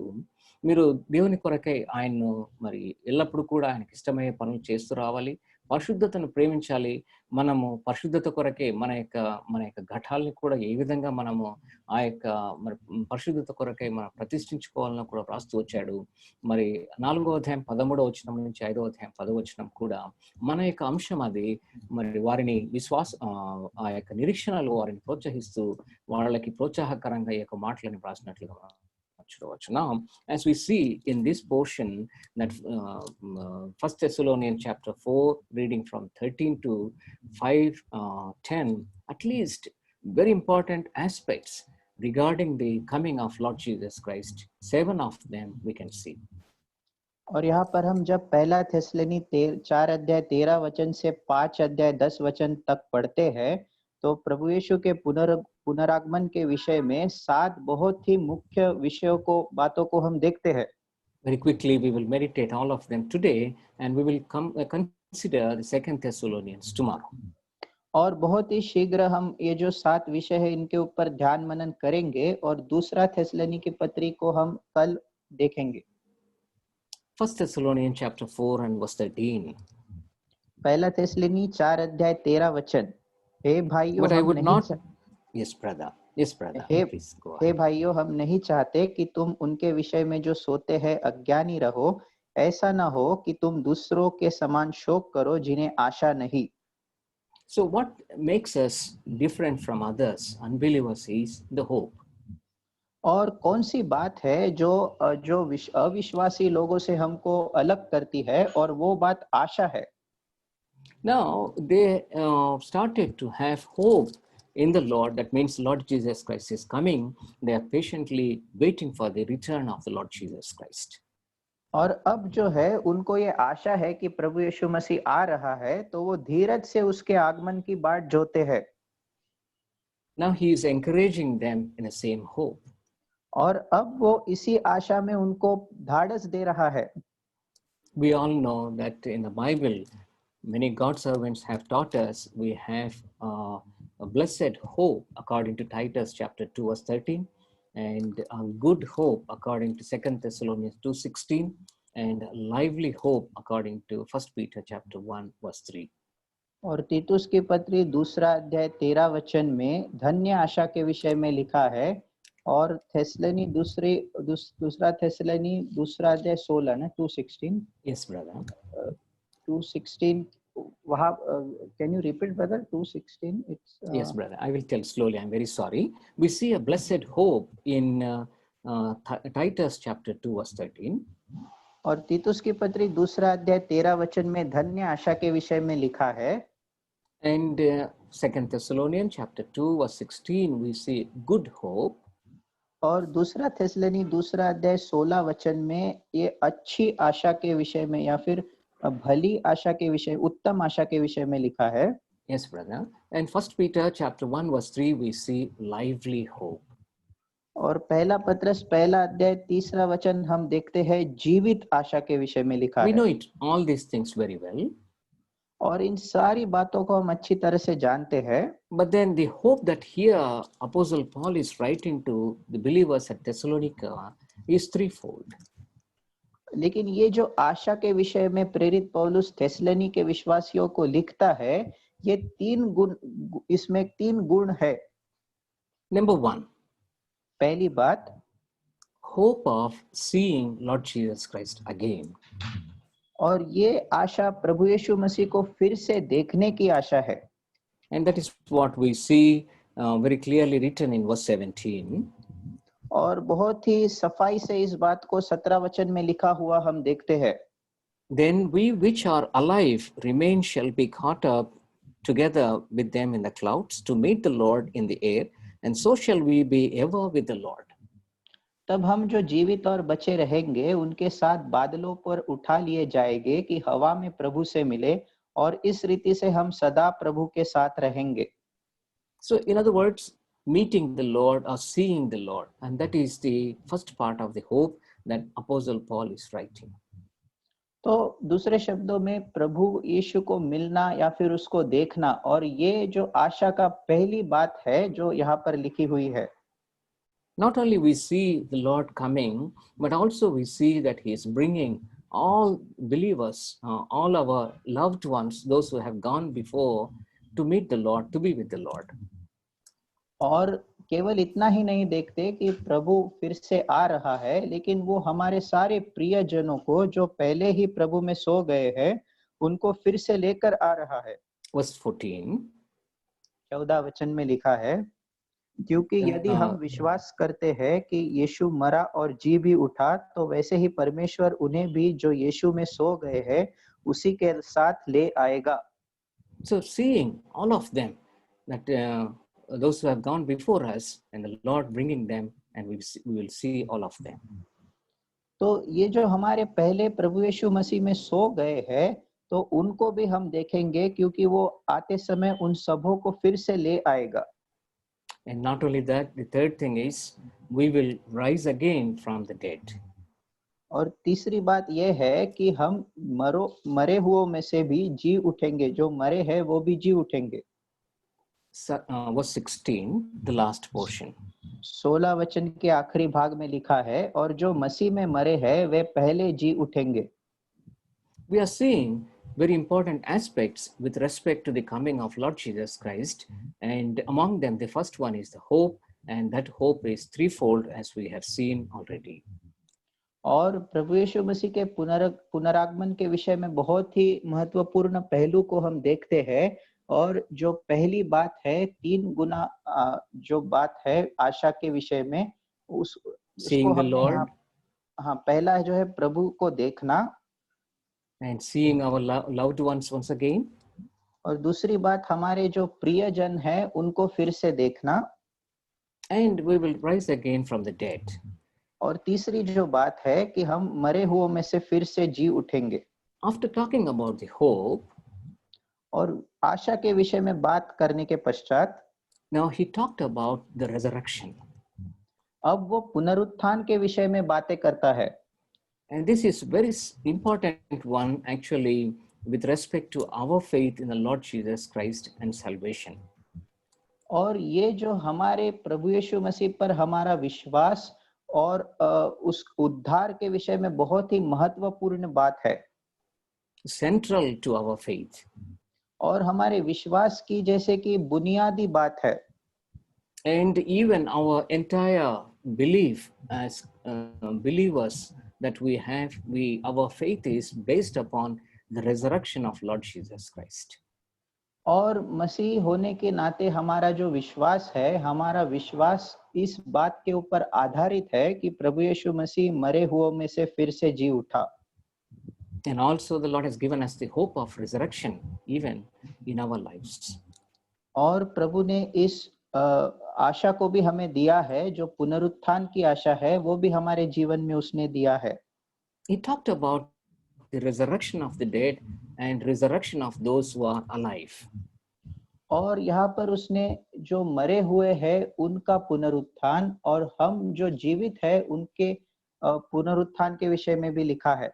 మీరు దేవుని కొరకై ఆయన్ను మరి ఎల్లప్పుడూ కూడా ఆయనకి ఇష్టమయ్యే పనులు చేస్తూ రావాలి, పరిశుద్ధతను ప్రేమించాలి, మనము పరిశుద్ధత కొరకే మన యొక్క ఘటాలని కూడా ఏ విధంగా మనము ఆ యొక్క మరి పరిశుద్ధత కొరకై మనం ప్రతిష్ఠించుకోవాలని కూడా రాస్తూ వచ్చాడు. మరి 4వ అధ్యాయం 13వ వచనం నుంచి 5వ అధ్యాయం 10వ వచనం కూడా మన యొక్క అంశం అది. మరి వారిని ఆ యొక్క నిరీక్షణలు వారిని ప్రోత్సహిస్తూ వాళ్ళకి ప్రోత్సాహకరంగా ఈ యొక్క మాటలని రాసినట్లుగా చూడవచ్చు. Now, as we see in this portion that 1 Thessalonians chapter 4, reading from 13 to 5:10, at least very important aspects regarding the coming of Lord Jesus Christ. 7 of them we can see. और यहाँ पर हम जब पहला थिस्सलुनी 4 अध्याय 13 वचन से 5 अध्याय 10 वचन तक पढ़ते हैं तो प्रभु यीशु के पुनरागमन के विषय में 7 बहुत ही मुख्य विषयों को बातों को हम देखते हैं। Very quickly we will meditate all of them today and we will consider the 2 Thessalonians tomorrow. और बहुत ही शीघ्र हम ये जो 7 विषय है इनके ऊपर ध्यान मनन करेंगे और दूसरा थिस्सलुनी की पत्री को हम कल देखेंगे। 1 Thessalonians chapter 4 and verse 13. पहला थिस्सलुनी 4 अध्याय 13 वचन, हे भाइयों But I हम would नहीं not. Yes, brother. Yes, brother. Please go hey ahead. भाइयों हम नहीं चाहते कि तुम उनके विषय में जो सोते हैं अज्ञानी रहो, ऐसा न हो कि तुम दूसरों के समान शोक करो जिन्हें आशा नहीं। So what makes us different from others, unbelievers, is the hope. और कौन सी बात है जो अविश्वासी लोगों से हमको अलग करती है, और वो बात आशा है। Now they started to have hope in the Lord, that means Lord Jesus Christ is coming. They are patiently waiting for the return of the Lord Jesus Christ. और अब जो है उनको ये आशा है कि प्रभु यीशु मसीह आ रहा है, तो वो धीरज से उसके आगमन की बाट जोते हैं। Now he is encouraging them in the same hope. और अब वो इसी आशा में उनको धाड़स दे रहा है। We all know that in the Bible, many God servants have taught us we have a blessed hope according to Titus chapter 2 verse 13, and a good hope according to 2 Thessalonians 2:16, and a lively hope according to 1 Peter chapter 1 verse 3. और तीतुस की पत्री 2 अध्याय 13 वचन में धन्य आशा के विषय में लिखा है, और थेसलनी दूसरा थेसलनी 2 अध्याय 16 ना 2:16। Yes, brother. 2:16 वहाँ can you repeat brother 2:16? It's Yes, brother. I will tell slowly. I'm very sorry. We see a blessed hope in Titus chapter 2 verse 13. और तीतुस की पत्री 2 अध्याय 13 वचन में धन्य आशा के विषय में लिखा है। And 2 Thessalonians chapter 2 verse 16, we see good hope. और 2 थेसलनी 2 अध्याय 16 वचन में ये अच्छी आशा के विषय में या फिर भली आशा के विषय, उत्तम आशा के विषय में लिखा है। Yes, brother. And 1 Peter chapter 1 verse 3, we see lively hope. और पहला पत्रस 1 अध्याय 3 वचन हम देखते हैं जीवित आशा के विषय में लिखा We है। know it, all these things very well. और इन सारी बातों को हम अच्छी तरह से जानते हैं। But then the hope that here Apostle Paul is writing to the believers at Thessalonica is threefold. लेकिन ये जो आशा के विषय में प्रेरित पौलुस थेसलनी के विश्वासियों को लिखता है, ये 3 गुण, इसमें 3 गुण है। Number one, पहली बात, hope of seeing Lord Jesus Christ again. और ये आशा प्रभु यीशु मसीह को फिर से देखने की आशा है। And that is what we see very clearly written in verse 17. और बहुत ही सफाई से इस बात को 17 वचन में लिखा हुआ हम देखते हैं। Then we which are alive remain shall be caught up together with them in the clouds to meet the Lord in the air, and so shall we be ever with the Lord. तब हम जो जीवित और बचे रहेंगे उनके साथ बादलों पर उठा लिए जाएंगे कि हवा में प्रभु से मिले, और इस रीति से हम सदा प्रभु के साथ रहेंगे। So in other words, meeting the Lord or seeing the Lord, and that is the first part of the hope that Apostle Paul is writing. तो दूसरे शब्दों में प्रभु यीशु को मिलना या फिर उसको देखना, और ये जो आशा का पहली बात है जो यहाँ पर लिखी हुई है। Not only we see the Lord coming, but also we see that he is bringing all believers, all our loved ones, those who have gone before, to meet the Lord, to be with the Lord. और केवल इतना ही नहीं देखते कि प्रभु फिर से आ रहा है, लेकिन वो हमारे सारे प्रियजनों को जो पहले ही प्रभु में सो गए हैं, उनको फिर से लेकर आ रहा है। Verse 14. 14 वचन में लिखा है, क्योंकि यदि हम विश्वास करते हैं कि यीशु मरा और जी भी उठा, तो वैसे ही परमेश्वर उन्हें भी जो यीशु में सो गए हैं उसी के साथ ले आएगा। So seeing all of them, that those who have gone before us, and the Lord bringing them, and we will see all of them. तो ये जो हमारे पहले प्रभु यीशु मसीह में सो गए हैं, तो उनको भी हम देखेंगे, क्योंकि वो आते समय उन सबों को फिर से ले आएगा। And not only that, the third thing is we will rise again from the dead. और तीसरी बात यह है कि हम मरे हुओं में से भी जी उठेंगे, जो मरे हैं वो भी जी उठेंगे। Verse 16, the last portion. 16 वचन के आखिरी भाग में लिखा है, और जो मसीह में मरे हैं वे पहले जी उठेंगे। We are seeing very important aspects with respect to the coming of Lord Jesus Christ, and among them the first one is the hope, and that hope is threefold as we have seen already. और प्रभु यीशु मसीह के पुनरागमन के विषय में बहुत ही महत्वपूर्ण पहलू को हम देखते हैं, और जो पहली बात है 3 गुना जो बात है आशा के विषय में, Seeing the Lord, हाँ, पहला जो है प्रभु को देखना, and seeing our loved ones once again, और दूसरी बात हमारे जो प्रियजन है उनको फिर से देखना, and we will rise again from the dead. और तीसरी जो बात है कि हम मरे हुओं में से फिर से जी उठेंगे। After talking about the hope, और आशा के विषय में बात करने के पश्चात now he talked about the resurrection. अब वो पुनरुत्थान के विषय में बातें करता है। And this is very important one actually with respect to our faith in the Lord Jesus Christ and salvation. और ये जो हमारे प्रभु यीशु मसीह पर हमारा विश्वास और उस उद्धार के विषय में बहुत ही महत्वपूर्ण बात है, Central to our faith. और हमारे विश्वास की जैसे कि बुनियादी बात है। And even our entire belief as believers that we have, our faith is based upon the resurrection of Lord Jesus Christ. और मसीह होने के नाते हमारा जो विश्वास है, हमारा विश्वास इस बात के ऊपर आधारित है कि प्रभु यीशु मसीह मरे हुओं में से फिर से जी उठा। And also the Lord has given us the hope of resurrection even in our lives. और प्रभु ने इस आशा को भी हमें दिया है, जो पुनरुत्थान की आशा है वो भी हमारे जीवन में उसने दिया है। He talked about the resurrection of the dead and resurrection of those who are alive. और यहाँ पर उसने जो मरे हुए हैं उनका पुनरुत्थान और हम जो जीवित है उनके पुनरुत्थान के विषय में भी लिखा है।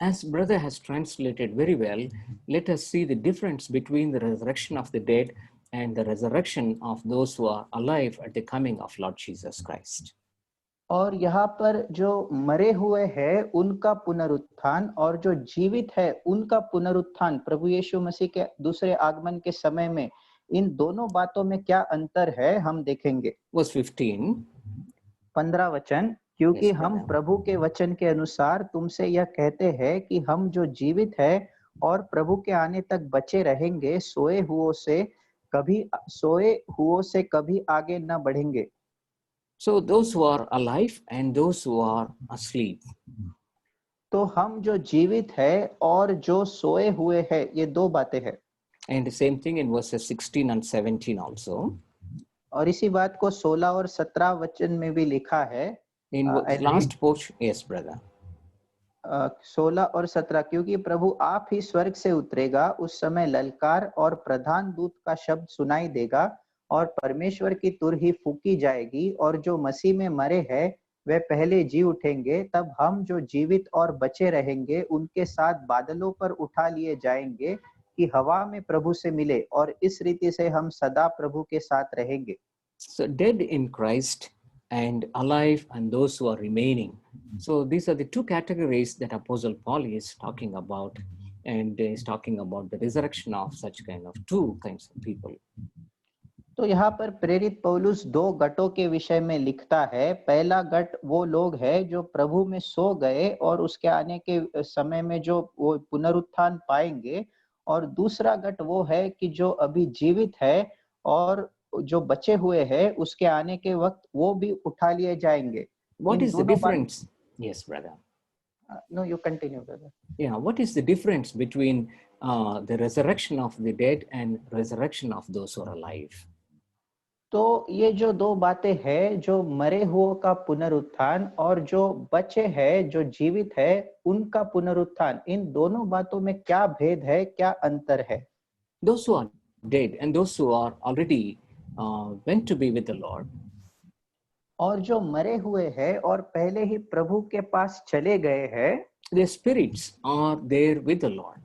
As brother has translated very well, let us see the difference between the resurrection of the dead and the resurrection of those who are alive at the coming of Lord Jesus Christ. और यहाँ पर जो मरे हुए हैं उनका पुनरुत्थान और जो जीवित है उनका पुनरुत्थान प्रभु यीशु मसीह के दूसरे आगमन के समय में, इन दोनों बातों में क्या अंतर है हम देखेंगे। Verse 15. 15 वचन, क्योंकि Yes, हम brother. प्रभु के वचन के अनुसार तुमसे यह कहते हैं कि हम जो जीवित है और प्रभु के आने तक बचे रहेंगे, सोए हुओं से कभी आगे न बढ़ेंगे। So those who are alive and those who are asleep. तो हम जो जीवित है और जो सोए हुए हैं, ये दो बातें हैं। And the same thing in verses 16 and 17 also. और इसी बात को 16 और 17 वचन में भी लिखा है। In I last portion, yes, brother. 16 और 17, क्योंकि प्रभु आप ही स्वर्ग से उतरेगा, उस समय ललकार और प्रधान दूत का शब्द सुनाई देगा और परमेश्वर की तुर ही फूकी जाएगी, और जो मसीह में मरे हैं वे पहले जी उठेंगे। तब हम जो जीवित और बचे रहेंगे उनके साथ बादलों पर उठा लिए जाएंगे कि हवा में प्रभु से मिले, और इस रीति से हम सदा प्रभु के साथ रहेंगे। So dead in Christ and alive and those who are remaining. So these are the two categories that Apostle Paul is talking about, and is talking about the resurrection of such kind of two kinds of people. तो यहाँ पर प्रेरित पौलुस दो गटों के विषय में लिखता है। पहला गट वो लोग हैं जो प्रभु में सो गए और उसके आने के समय में जो वो पुनरुत्थान पाएंगे, और दूसरा गट वो है कि जो अभी जीवित है और जो बचे हुए हैं उसके आने के वक्त वो भी उठा लिए जाएंगे। What is the दोनों difference? Yes, brother. No, you continue, brother. Yeah, what is the difference between the resurrection of the dead and resurrection of those who are alive? तो ये जो दो बातें हैं, जो मरे हुओं का पुनरुत्थान और जो बचे हैं जो जीवित है उनका पुनरुत्थान, इन दोनों बातों में क्या भेद है, क्या अंतर है? Those who are dead and those who are already went to be with the Lord. और जो मरे हुए हैं और पहले ही प्रभु के पास चले गए हैं, Their spirits are there with the Lord.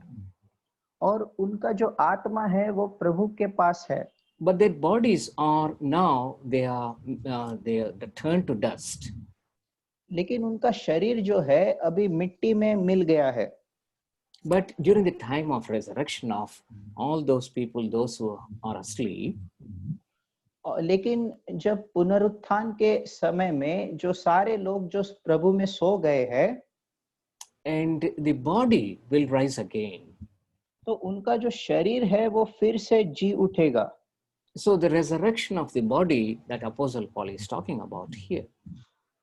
और उनका जो आत्मा है वो प्रभु के पास है। But their bodies are now they are turned to dust. लेकिन उनका शरीर जो है अभी मिट्टी में मिल गया है। But during the time of resurrection of all those people, those who are asleep, लेकिन जब पुनरुत्थान के समय में जो सारे लोग जो प्रभु में सो गए हैं, and the body will rise again. तो उनका जो शरीर है वो फिर से जी उठेगा। So the resurrection of the body that Apostle Paul is talking about here.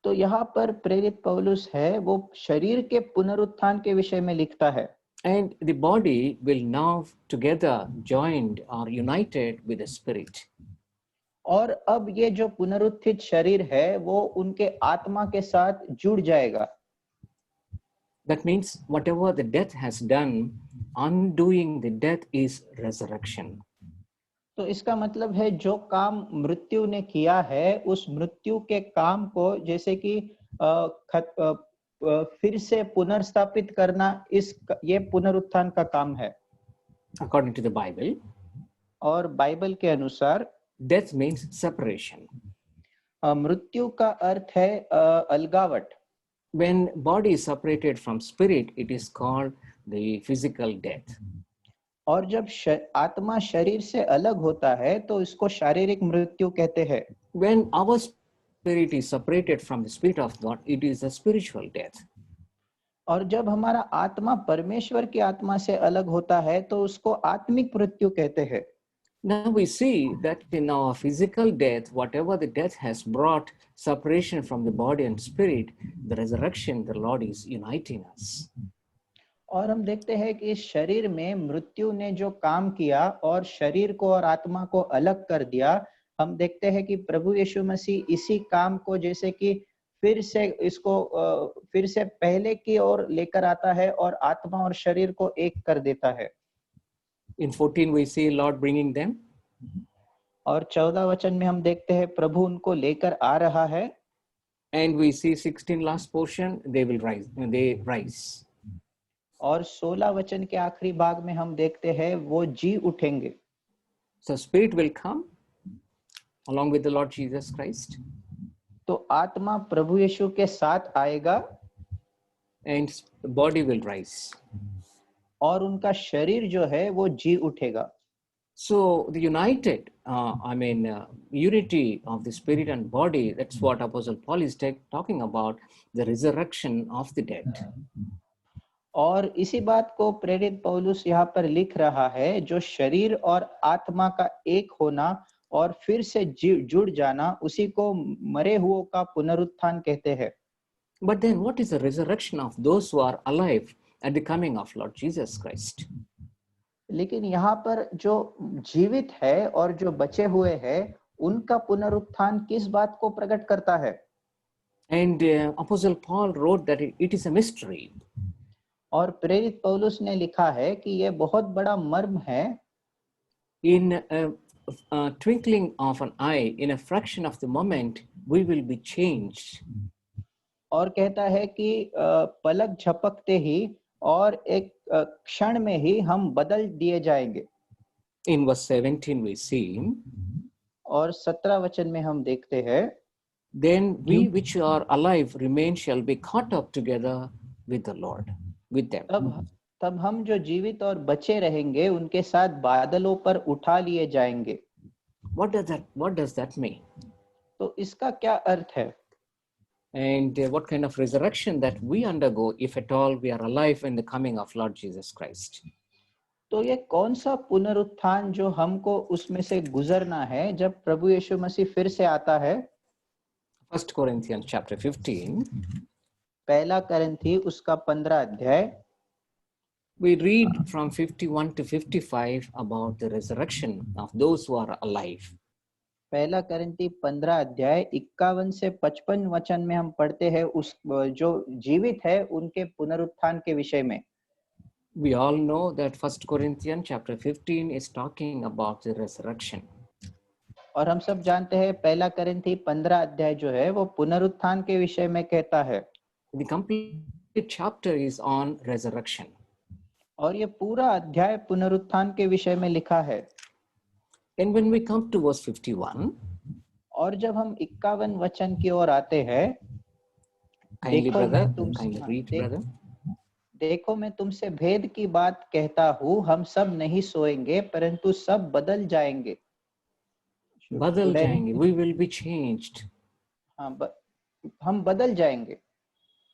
तो यहाँ पर प्रेरित पौलुस है वो शरीर के पुनरुत्थान के विषय में लिखता है। And the body will now together joined or united with the spirit. और अब ये जो पुनरुत्थित शरीर है वो उनके आत्मा के साथ जुड़ जाएगा. That means whatever the death has done, undoing the death is resurrection. तो इसका मतलब है जो काम मृत्यु ने किया है उस मृत्यु के काम को जैसे कि फिर से पुनर्स्थापित करना ये पुनरुत्थान का काम है. According to the Bible, और बाइबल के अनुसार death means separation. मृत्यु का अर्थ है अलगावट. When body is separated from spirit, it is called the physical death. और जब आत्मा शरीर से अलग होता है तो इसको शारीरिक मृत्यु कहते हैं. When our spirit is separated from the spirit of God, it is a spiritual death. और जब हमारा आत्मा परमेश्वर की आत्मा से अलग होता है तो उसको आत्मिक मृत्यु कहते हैं. Now we see that in our physical death, whatever the death has brought separation from the body and spirit, the resurrection, the Lord is uniting us. और हम देखते हैं कि इस शरीर में मृत्यु ने जो काम किया और शरीर को और आत्मा को अलग कर दिया, हम देखते हैं कि प्रभु यीशु मसीह इसी काम को जैसे कि फिर से इसको फिर से पहले की ओर लेकर आता है और आत्मा और शरीर को एक कर देता है. In 14 we see Lord bringing them. और 14 वचन में हम देखते हैं प्रभु उनको लेकर आ रहा है. And we see 16 last portion, they rise. और 16 वचन के आखिरी भाग में हम देखते हैं वो जी उठेंगे. So spirit will come along with the Lord Jesus Christ. तो आत्मा प्रभु यीशु के साथ आएगा. And body will rise. और उनका शरीर जो है वो जी उठेगा. So the united, unity of the spirit and body, that's what Apostle Paul is talking about, the resurrection of the dead. और इसी बात को प्रेरित पौलुस यहाँ पर लिख रहा है, जो शरीर और आत्मा का एक होना और फिर से जुड़ जाना, उसी को मरे हुओं का पुनरुत्थान कहते हैं. But then what is the resurrection of those who are alive at the coming of Lord Jesus Christ? लेकिन यहाँ पर जो जीवित है और जो बचे हुए हैं, उनका पुनरुत्थान किस बात को प्रकट करता है? And Apostle Paul wrote that it is a mystery. और प्रेरित पौलुस ने लिखा है कि यह बहुत बड़ा मर्म है. In a twinkling of an eye, in a fraction of the moment, we will be changed. और कहता है कि पलक झपकते ही और एक क्षण में ही हम बदल दिए जाएंगे. In verse 17 we see, और 17 वचन में हम देखते हैं, then we which are alive remain shall be caught up together with the Lord, with them. तब हम जो जीवित और बचे रहेंगे उनके साथ बादलों पर उठा लिए जाएंगे. What does that mean? तो इसका क्या अर्थ है? And what kind of resurrection that we undergo if at all we are alive in the coming of Lord Jesus Christ? तो ये कौन सा पुनरुत्थान जो हमको उसमें से गुजरना है जब प्रभु यीशु मसीह फिर से आता है? 1 Corinthians chapter 15. पहला करंथी उसका 15 अध्याय. We read from 51 to 55 about the resurrection of those who are alive. पहला करंती 15 अध्याय 51 से 55 वचन में हम पढ़ते हैं उस जो जीवित है उनके पुनरुत्थान के विषय में. We all know that 1 Corinthians chapter 15 is talking about the resurrection. और हम सब जानते हैं पहला करंती 15 अध्याय जो है वो पुनरुत्थान के विषय में कहता है. The complete chapter is on resurrection. और ये पूरा अध्याय पुनरुत्थान के विषय में लिखा है. And when we come to verse 51, और जब हम 51 वचन की ओर आते हैं, kindly brother, kindly read brother. देखो मैं तुमसे भेद की बात कहता हूँ, हम सब नहीं सोएंगे परंतु सब बदल जाएंगे. बदल जाएंगे, we will be changed. हाँ, हम बदल जाएंगे.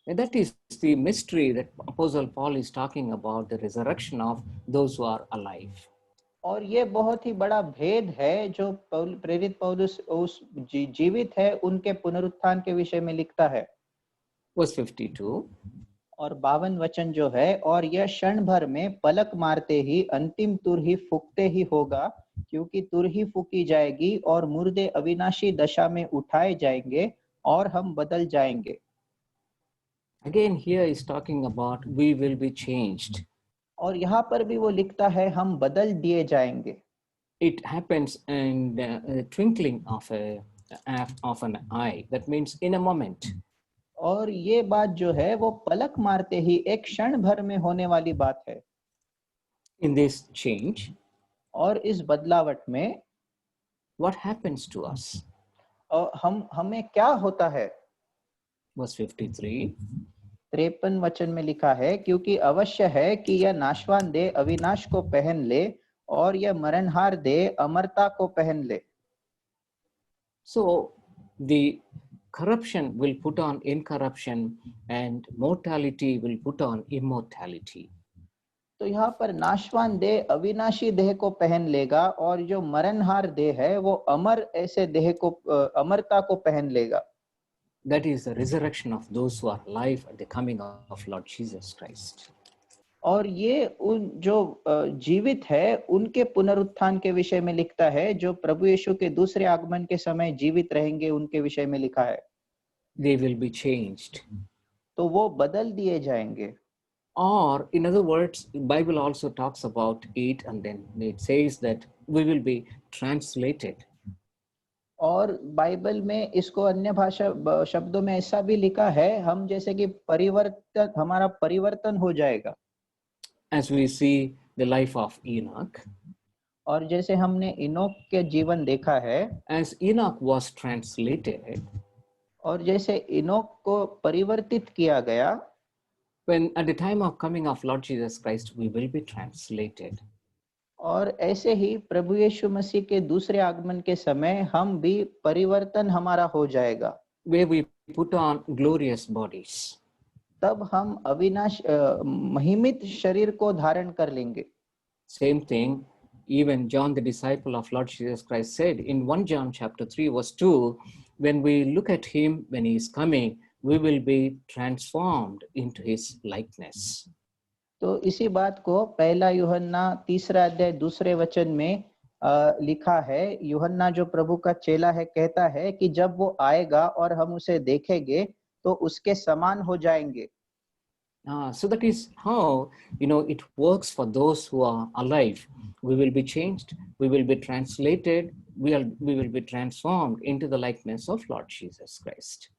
And that is the mystery that Apostle Paul is talking about, the resurrection of those who are alive. और ये बहुत ही बड़ा भेद है जो प्रेरित पौलुस उस जीवित है उनके पुनरुत्थान के विषय में लिखता है. Verse 52. और 52 वचन जो है, और यह क्षण भर में पलक मारते ही अंतिम तुरही फूंकते ही होगा, क्योंकि तुरही फूंकी जाएगी और मुर्दे अविनाशी दशा में उठाए जाएंगे और हम बदल जाएंगे। Again, here is talking about we will be changed. और यहाँ पर भी वो लिखता है हम बदल दिए जाएंगे। It happens in the twinkling of an eye. That means in a moment. और ये बात जो है वो पलक मारते ही एक क्षण भर में होने वाली बात है। In this change, और इस बदलावट में what happens to us? हमें क्या होता है? Verse 53. 53 वचन में लिखा है, क्योंकि अवश्य है कि यह नाशवान देह अविनाश को पहन ले और यह मरणहार देह अमरता को पहन ले। So the corruption will put on incorruption and mortality will put on immortality. तो यहाँ पर नाशवान देह अविनाशी देह को पहन लेगा और जो मरणहार देह है वो अमर ऐसे देह को अमरता को पहन लेगा। That is the resurrection of those who are alive at the coming of Lord Jesus Christ. और ये उन जो जीवित है उनके पुनरुत्थान के विषय में लिखता है, जो प्रभु यीशु के दूसरे आगमन के समय जीवित रहेंगे उनके विषय में लिखा है। They will be changed. तो वो बदल दिए जाएंगे। Or in other words, the Bible also talks about it, and then it says that we will be translated. और बाइबल में इसको अन्य भाषा शब्दों में ऐसा भी लिखा है, हम जैसे कि परिवर्तन, हमारा परिवर्तन हो जाएगा। As we see the life of Enoch, और जैसे हमने इनोक के जीवन देखा है, as Enoch was translated, और जैसे इनोक को परिवर्तित किया गया, when at the time of coming of Lord Jesus Christ, we will be translated. और ऐसे ही प्रभु यीशु मसीह के दूसरे आगमन के समय हम भी परिवर्तन हमारा हो जाएगा, where we put on glorious bodies. तब हम अविनाश महिमित शरीर को धारण कर लेंगे। Same thing, even John the disciple of Lord Jesus Christ said in 1 John chapter 3 verse 2, when we look at him when he is coming, we will be transformed into his likeness. तो इसी बात को पहला यूहन्ना 3 अध्याय 2 वचन में लिखा है। यूहन्ना जो प्रभु का चेला है कहता है कि जब वो आएगा और हम उसे देखेंगे तो उसके समान हो जाएंगे। So that is how, it works for those who are alive. We will be changed, we will be translated, we will be transformed into the likeness of Lord Jesus Christ.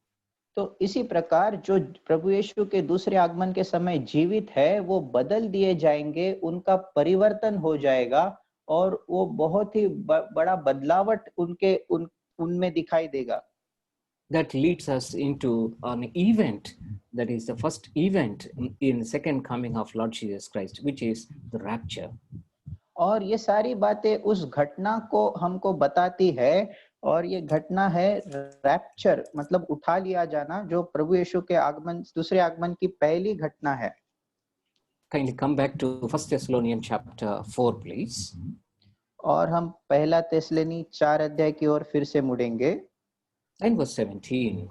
तो इसी प्रकार जो प्रभु यीशु के दूसरे आगमन के समय जीवित है वो बदल दिए जाएंगे, उनका परिवर्तन हो जाएगा और वो बहुत ही बड़ा बदलावट उनमें दिखाई देगा। That leads us into an event, that is the first event in the second coming of Lord Jesus Christ, which is the rapture. और ये सारी बातें उस घटना को हमको बताती है, और ये घटना है रैप्चर, मतलब उठा लिया जाना, जो प्रभु यीशु के आगमन, दूसरे आगमन की पहली घटना है। Kindly come back to 1 Thessalonians chapter 4, please. और हम पहला तेसलोनी 4 अध्याय की ओर फिर से मुड़ेंगे। And verse 17.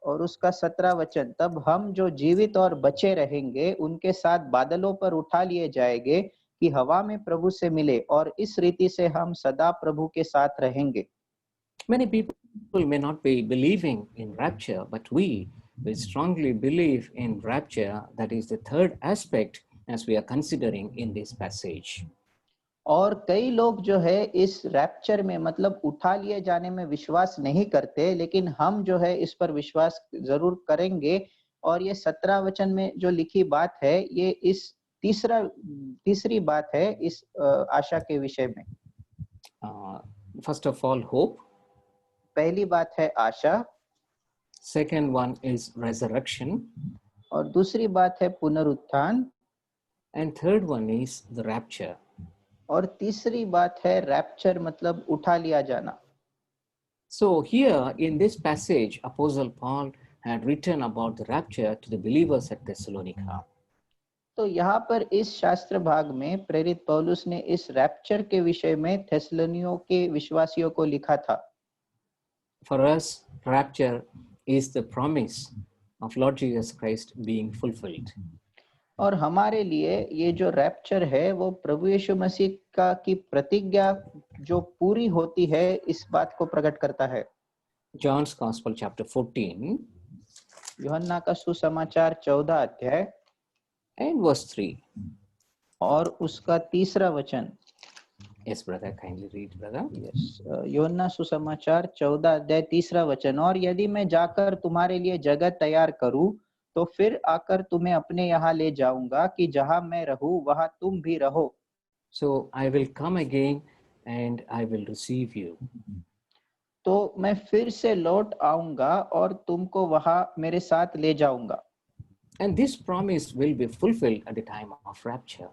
और उसका 17 वचन, तब हम जो जीवित और बचे रहेंगे उनके साथ बादलों पर उठा लिए जाएंगे कि हवा में प्रभु से मिले, और इस रीति से हम सदा प्रभु के साथ रहेंगे। Many people may not be believing in rapture, but we strongly believe in rapture. That is the third aspect as we are considering in this passage. और कई लोग जो है इस रैप्चर में, मतलब उठा लिए जाने में विश्वास नहीं करते, लेकिन हम जो है इस पर विश्वास जरूर करेंगे। और ये 17 वचन में जो लिखी बात है, ये इस तीसरी बात है इस आशा के विषय में। First of all, hope. पहली बात है आशा। Second one is resurrection. और दूसरी बात है पुनरुत्थान। And third one is the rapture. और तीसरी बात है रैप्चर, मतलब उठा लिया जाना। So here in this passage, Apostle Paul had written about the rapture to the believers at Thessalonica. तो यहाँ पर इस शास्त्र भाग में प्रेरित पौलुस ने इस रैप्चर के विषय में थेसलोनियों के विश्वासियों को लिखा था। For us, rapture is the promise of Lord Jesus Christ being fulfilled. और हमारे लिए ये जो रैप्चर है वो प्रभु यीशु मसीह का की प्रतिज्ञा जो पूरी होती है इस बात को प्रकट करता है। John's Gospel, chapter 14, यूहन्ना का सुसमाचार 14 अध्याय and verse 3. और उसका 3 वचन। Yes, brother, kindly read, brother. Yes, यूहन्ना सुसमाचार 14 अध्याय 3 वचन। और यदि मैं जाकर तुम्हारे लिए जगह तैयार करूं तो फिर आकर तुम्हें अपने यहाँ ले जाऊंगा कि जहाँ मैं रहूं वहाँ तुम भी रहो। So I will come again and I will receive you. तो मैं फिर से लौट आऊंगा और तुमको वहाँ मेरे साथ ले जाऊंगा। And this promise will be fulfilled at the time of rapture.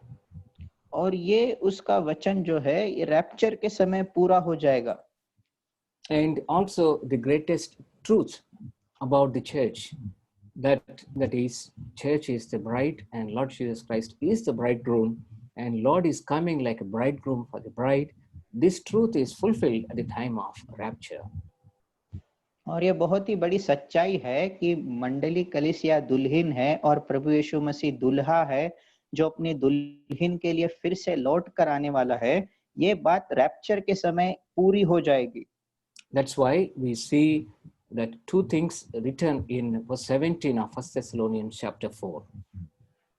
और ये उसका वचन जो है ये रैप्चर के समय पूरा हो जाएगा। And also the greatest truth about the church, that is, church is the bride and Lord Jesus Christ is the bridegroom, and Lord is coming like a bridegroom for the bride. This truth is fulfilled at the time of rapture. और ये बहुत ही बड़ी सच्चाई है कि मंडली कलीसिया दुल्हन है और प्रभु यीशु मसीह दुल्हा है जो अपनी दुल्हन के लिए फिर से लौट कर आने वाला है। ये बात रैप्चर के समय पूरी हो जाएगी। That's why we see that two things written in verse 17 of 1 Thessalonians chapter 4.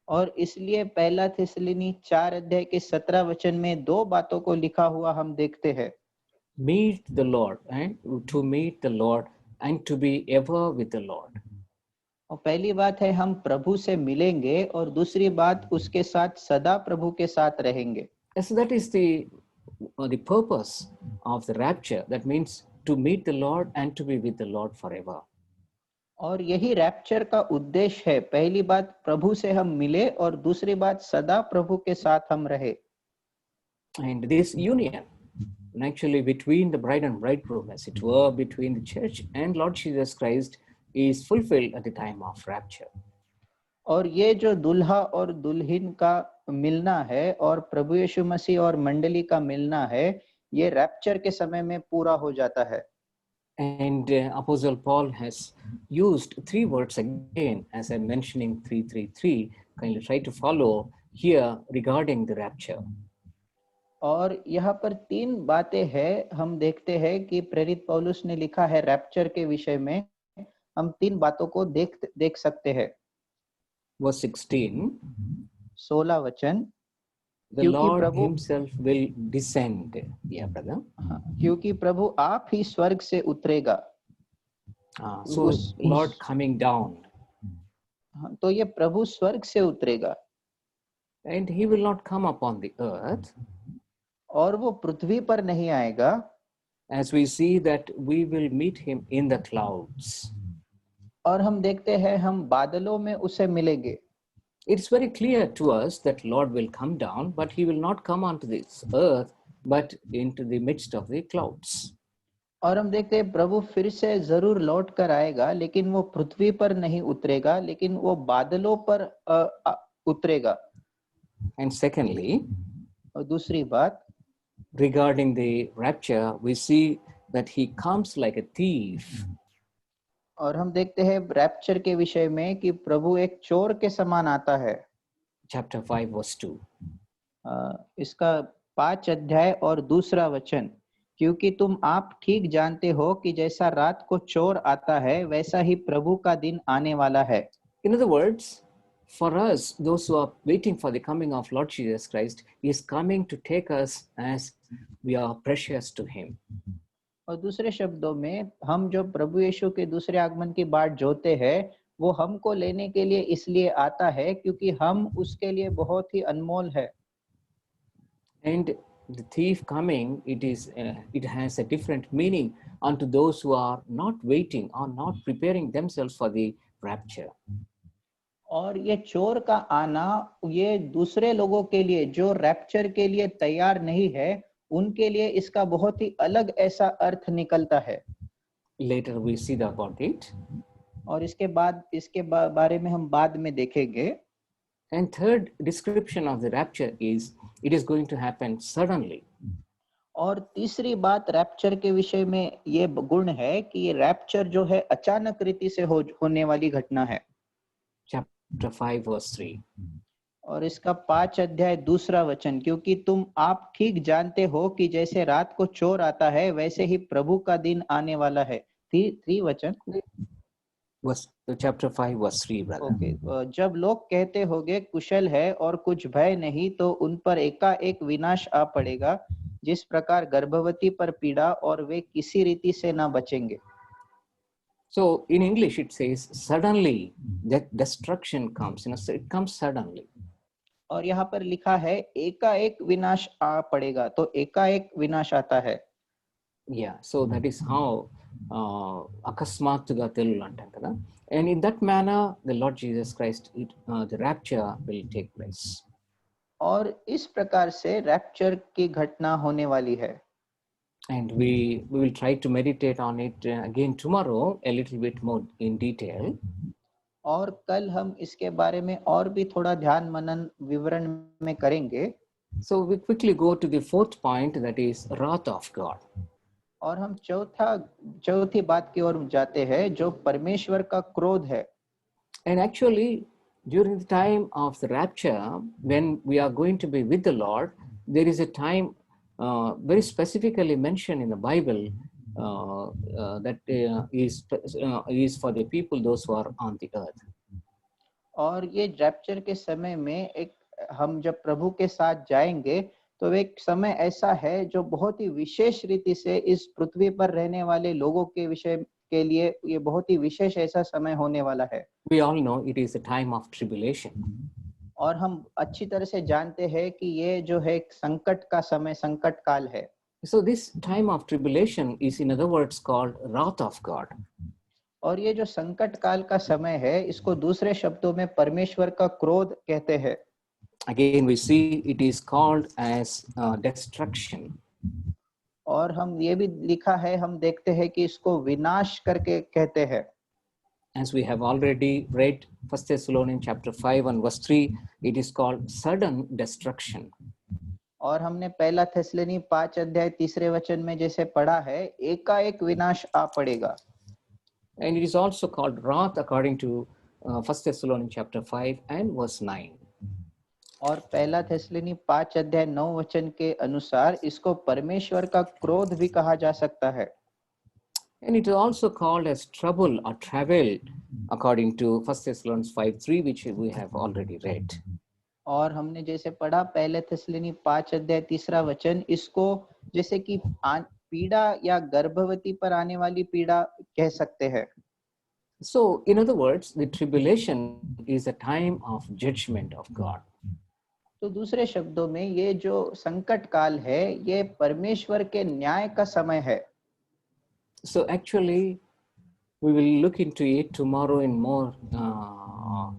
और इसलिए पहला थिस्सलुनी 4 अध्याय के 17 वचन में 2 बातों को लिखा हुआ हम देखते हैं। Meet the Lord, and to meet the Lord and to be ever with the Lord. और पहली बात है हम प्रभु से मिलेंगे और दूसरी बात उसके साथ सदा प्रभु के साथ रहेंगे। So that is the purpose of the rapture. That means to meet the Lord and to be with the Lord forever. और यही रैप्चर का उद्देश्य है। पहली बात प्रभु से हम मिले और दूसरी बात सदा प्रभु के साथ हम रहे। And this union, actually between the bride and bridegroom, as it were, between the church and Lord Jesus Christ, is fulfilled at the time of rapture. और ये जो दुल्हा और दुल्हन का मिलना है और प्रभु यीशु मसीह और मंडली का मिलना है ये रैप्चर के समय में पूरा हो जाता है। And Apostle Paul has used 3 words again, as I'm mentioning 333. Kindly try to follow here regarding the rapture. और यहाँ पर 3 बातें हैं। हम देखते हैं कि प्रेरित पौलुस ने लिखा है रैप्चर के विषय में। हम 3 बातों को देख सकते हैं। Verse 16. 16 वचन। The Lord himself will descend. Yeah, brother. क्योंकि प्रभु आप ही स्वर्ग से उतरेगा। So Lord coming down. तो ये प्रभु स्वर्ग से उतरेगा। And he will not come upon the earth. और वो पृथ्वी पर नहीं आएगा। As we see that we will meet him in the clouds. और हम देखते हैं हम बादलों में उसे मिलेंगे। It's very clear to us that Lord will come down, but he will not come onto this earth, but into the midst of the clouds. और हम देखते हैं प्रभु फिर से जरूर लौट कर आएगा लेकिन वो पृथ्वी पर नहीं उतरेगा लेकिन वो बादलों पर उतरेगा। And secondly, और दूसरी बात regarding the rapture, we see that he comes like a thief. और हम देखते हैं रैप्चर के विषय में कि प्रभु एक चोर के समान आता है। Chapter 5 verse 2. इसका 5 अध्याय और 2 वचन। क्योंकि तुम आप ठीक जानते हो कि जैसा रात को चोर आता है वैसा ही प्रभु का दिन आने वाला है। In other words, for us, those who are waiting for the coming of Lord Jesus Christ, he is coming to take us as we are precious to him. और दूसरे शब्दों में हम जो प्रभु यीशु के दूसरे आगमन की बाट जोते हैं वो हमको लेने के लिए इसलिए आता है क्योंकि हम उसके लिए बहुत ही अनमोल है। And the thief coming, it has a different meaning unto those who are not waiting or not preparing themselves for the rapture. और ये चोर का आना ये दूसरे लोगों के लिए जो रैप्चर के लिए तैयार नहीं है उनके लिए इसका बहुत ही अलग ऐसा अर्थ निकलता है। Later we see about it. और इसके बारे में हम बाद में देखेंगे। And third description of the rapture is it is going to happen suddenly. और तीसरी बात रैप्चर के विषय में ये गुण है कि ये रैप्चर जो है अचानक रीति से होने वाली घटना है। Chapter 5, verse 3. और इसका 5 अध्याय दूसरा वचन, क्योंकि तुम आप ठीक जानते हो कि जैसे रात को चोर आता है वैसे ही प्रभु का दिन आने वाला है। 3 वचन। Chapter 5, verse 3, brother. ओके, जब लोग कहते होंगे कुशल है और कुछ भय नहीं, तो उन पर एकाएक विनाश आ पड़ेगा, जिस प्रकार गर्भवती पर पीड़ा, और वे किसी रीति से ना बचेंगे। So in English it says suddenly that destruction comes. So it comes suddenly. और यहाँ पर लिखा है एकाएक विनाश आ पड़ेगा, तो एकाएक विनाश आता है। Yeah, so that is how akasmatuga telulu antam kada. And in that manner, the Lord Jesus Christ, the rapture will take place. और इस प्रकार से रैप्चर की घटना होने वाली है। And we will try to meditate on it again tomorrow a little bit more in detail. और कल हम इसके बारे में और भी थोड़ा ध्यान मनन विवरण में करेंगे। So we quickly go to the fourth point, that is wrath of God. और हम चौथी बात की ओर जाते हैं, जो परमेश्वर का क्रोध है। And actually, during the time of the rapture, when we are going to be with the Lord, there is a time very specifically mentioned in the Bible that is for the people, those who are on the earth. और ये rapture के समय में एक हम जब प्रभु के साथ जाएंगे, तो एक समय ऐसा है जो बहुत ही विशेष रीति से इस पृथ्वी पर रहने वाले लोगों के विषय के लिए ये बहुत ही विशेष ऐसा समय होने वाला है। We all know it is a time of tribulation. और हम अच्छी तरह से जानते हैं कि ये जो है एक संकट का समय, संकट काल है। So this time of tribulation is, in other words, called wrath of God. और ये जो संकट काल का समय है, इसको दूसरे शब्दों में परमेश्वर का क्रोध कहते हैं। Again, we see it is called as destruction. और हम ये भी लिखा है, हम देखते हैं कि इसको विनाश करके कहते हैं। As we have already read 1 Thessalonians chapter 5 and verse 3, it is called sudden destruction. और हमने पहला थिस्सलुनी 5 अध्याय तीसरे वचन में जैसे पढ़ा है, एकाएक विनाश आ पड़ेगा। And it is also called wrath according to 1 Thessalonians chapter 5 and verse 9. और पहला थिस्सलुनी 5 अध्याय 9 वचन के अनुसार इसको परमेश्वर का क्रोध भी कहा जा सकता है। And it is also called as trouble or travail according to 1 Thessalonians 5:3, which we have already read. और हमने जैसे पढ़ा पहले थिस्सलुनी 5 अध्याय तीसरा वचन, इसको जैसे कि पीड़ा या गर्भवती पर आने वाली पीड़ा कह सकते हैं। So, in other words, the tribulation is a time of judgment of God. तो दूसरे शब्दों में ये जो संकट काल है, ये परमेश्वर के न्याय का समय है। So actually, we will look into it tomorrow in more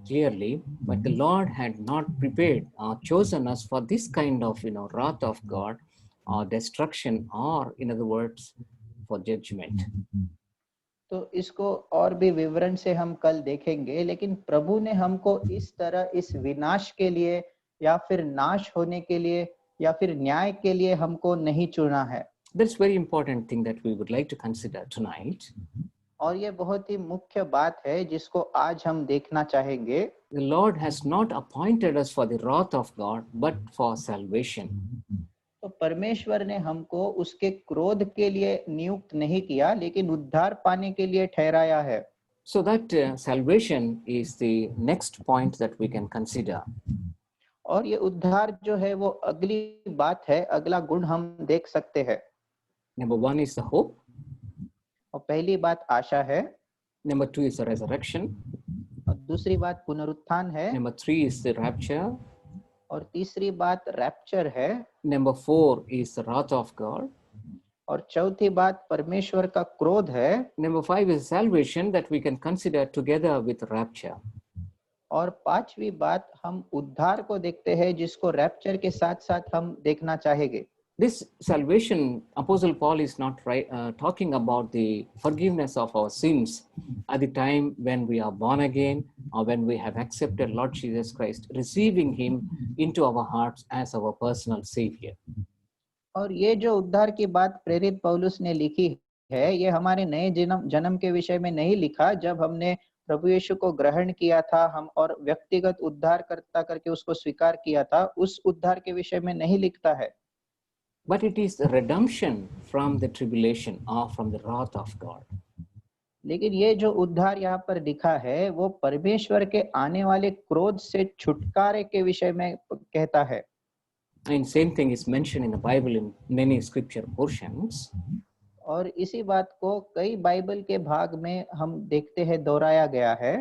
clearly, but the Lord had not prepared or chosen us for this kind of, wrath of God or destruction, or in other words, for judgment. तो इसको और भी विवरण से हम कल देखेंगे, लेकिन प्रभु ने हमको इस तरह इस विनाश के लिए या फिर नाश होने के लिए या फिर न्याय के लिए हमको नहीं चुना है। That's very important thing that we would like to consider tonight. और ये बहुत ही मुख्य बात है जिसको आज हम देखना चाहेंगे। The Lord has not appointed us for the wrath of God, but for salvation. तो परमेश्वर ने हमको उसके क्रोध के लिए नियुक्त नहीं किया, लेकिन उद्धार पाने के लिए ठहराया है। So that salvation is the next point that we can consider. और ये उद्धार जो है वो अगली बात है, अगला गुण हम देख सकते हैं। Number 1 is the hope. और पहली बात आशा है। Number 2 is the resurrection. और दूसरी बात पुनरुत्थान है। Number 3 is the rapture. और तीसरी बात रैप्चर है। Number 4 is the wrath of God. और चौथी बात परमेश्वर का क्रोध है। Number 5 is salvation that we can consider together with rapture. और पांचवी बात हम उद्धार को देखते हैं, जिसको रैप्चर के साथ साथ हम देखना चाहेंगे। This salvation, Apostle Paul is not talking about the forgiveness of our sins at the time when we are born again or when we have accepted Lord Jesus Christ, receiving him into our hearts as our personal Savior. और ये जो उद्धार की बात प्रेरित पौलुस ने लिखी है, ये हमारे नए जन्म जन्म के विषय में नहीं लिखा जब हमने प्रभु यीशु को ग्रहण किया था हम और व्यक्तिगत उद्धारकर्ता करके उसको स्वीकार किया था, उस उद्धार के विषय में नहीं लिखता है, but it is the redemption from the tribulation or from the wrath of God. लेकिन ये जो उद्धार यहाँ पर लिखा है वो परमेश्वर के आने वाले क्रोध से छुटकारे के विषय में कहता है। And same thing is mentioned in the Bible in many scripture portions. और इसी बात को कई बाइबल के भाग में हम देखते हैं दोहराया गया है।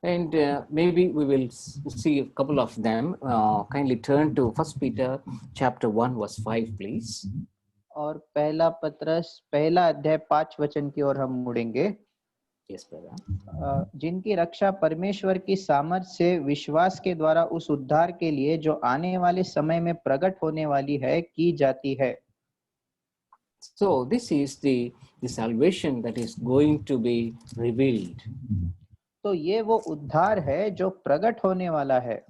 And maybe we will see a couple of them. Kindly turn to 1 Peter chapter 1 verse 5, please. और पहला पत्रस पहला अध्याय 5 वचन की ओर हम मुड़ेंगे। Yes, brother. जिनकी रक्षा परमेश्वर की सामर्थ से विश्वास के द्वारा उस उद्धार के लिए जो आने वाले समय में प्रकट होने वाली है की जाती है। So this is the salvation that is going to be revealed. तो ये वो उद्धार है जो प्रकट होने वाला है।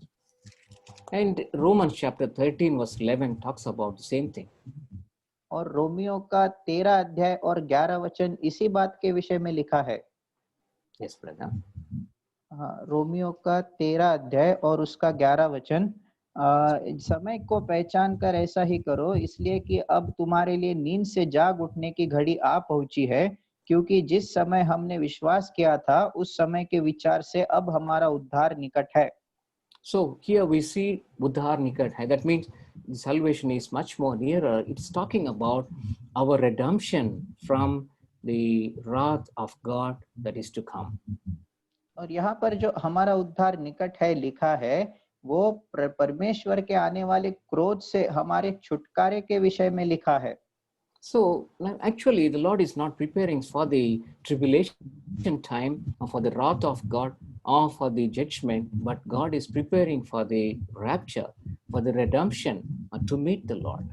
And Romans chapter 13 verse 11 talks about the same thing. और रोमियो का 13 अध्याय और 11 वचन इसी बात के विषय में लिखा है। Yes, brother. हाँ, रोमियो का 13 अध्याय और उसका 11 वचन, समय को पहचान कर ऐसा ही करो इसलिए कि अब तुम्हारे लिए नींद से जाग उठने की घड़ी आ पहुंची है, क्योंकि जिस समय हमने विश्वास किया था उस समय के विचार से अब हमारा उद्धार निकट है। So here we see Uddhar Nikat hai. That means salvation is much more nearer. It's talking about our redemption from the wrath of God that is to come. और यहाँ पर जो हमारा उद्धार निकट है लिखा है वो परमेश्वर के आने वाले क्रोध से हमारे छुटकारे के विषय में लिखा है। So actually the Lord is not preparing for the tribulation time or for the wrath of God or for the judgment, but God is preparing for the rapture, for the redemption, to meet the Lord.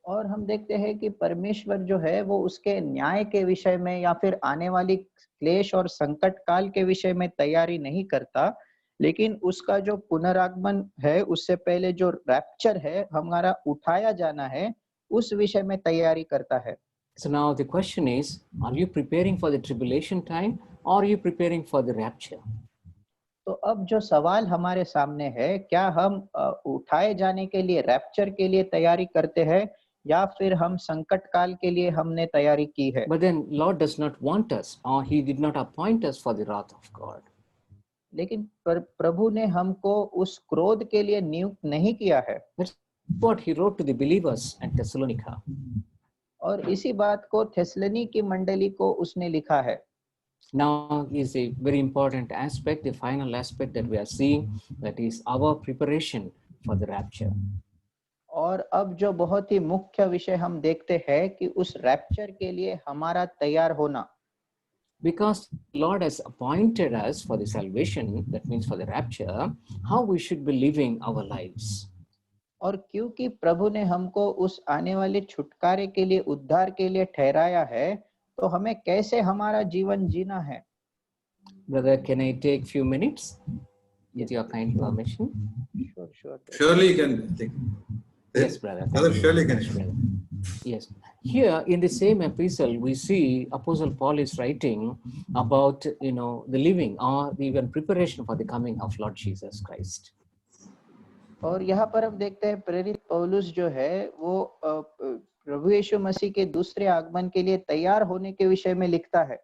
और हम देखते हैं कि परमेश्वर जो है वो उसके न्याय के विषय में या फिर आने वाली क्लेश और संकट काल के विषय में तैयारी नहीं करता, लेकिन उसका जो पुनरागमन है उससे पहले जो रैप्चर है हमारा उठाया जाना है उस विषय में तैयारी करता है। So now the question is, are you preparing for the tribulation time or are you preparing for the rapture? तो अब जो सवाल हमारे सामने है, क्या हम उठाए जाने के लिए रैप्चर के लिए तैयारी करते हैं या फिर हम संकट काल के लिए हमने तैयारी की है? But then Lord does not want us, or he did not appoint us for the wrath of God. लेकिन प्रभु ने हमको उस क्रोध के लिए नियुक्त नहीं किया है। That's what he wrote to the believers at Thessalonica. और इसी बात को थेसलोनी की मंडली को उसने लिखा है। Now is a very important aspect, the final aspect that we are seeing, that is our preparation for the rapture. और अब जो बहुत ही मुख्य विषय हम देखते हैं कि उस रैप्चर के लिए हमारा तैयार होना। Because Lord has appointed us for the salvation, that means for the rapture, how we should be living our lives. और क्योंकि प्रभु ने हमको उस आने वाले छुटकारे के लिए उद्धार के लिए ठहराया है, तो हमें कैसे हमारा जीवन जीना है। Brother, can I take few minutes with your kind permission? Sure. Surely you can take. Yes, brother. Brother, surely can. Brother. Yes. Here in the same epistle, we see Apostle Paul is writing about, the living or even preparation for the coming of Lord Jesus Christ. और यहाँ पर हम देखते हैं प्रेरित पौलुस जो है वो प्रभु यीशु मसीह के दूसरे आगमन के लिए तैयार होने के विषय में लिखता है।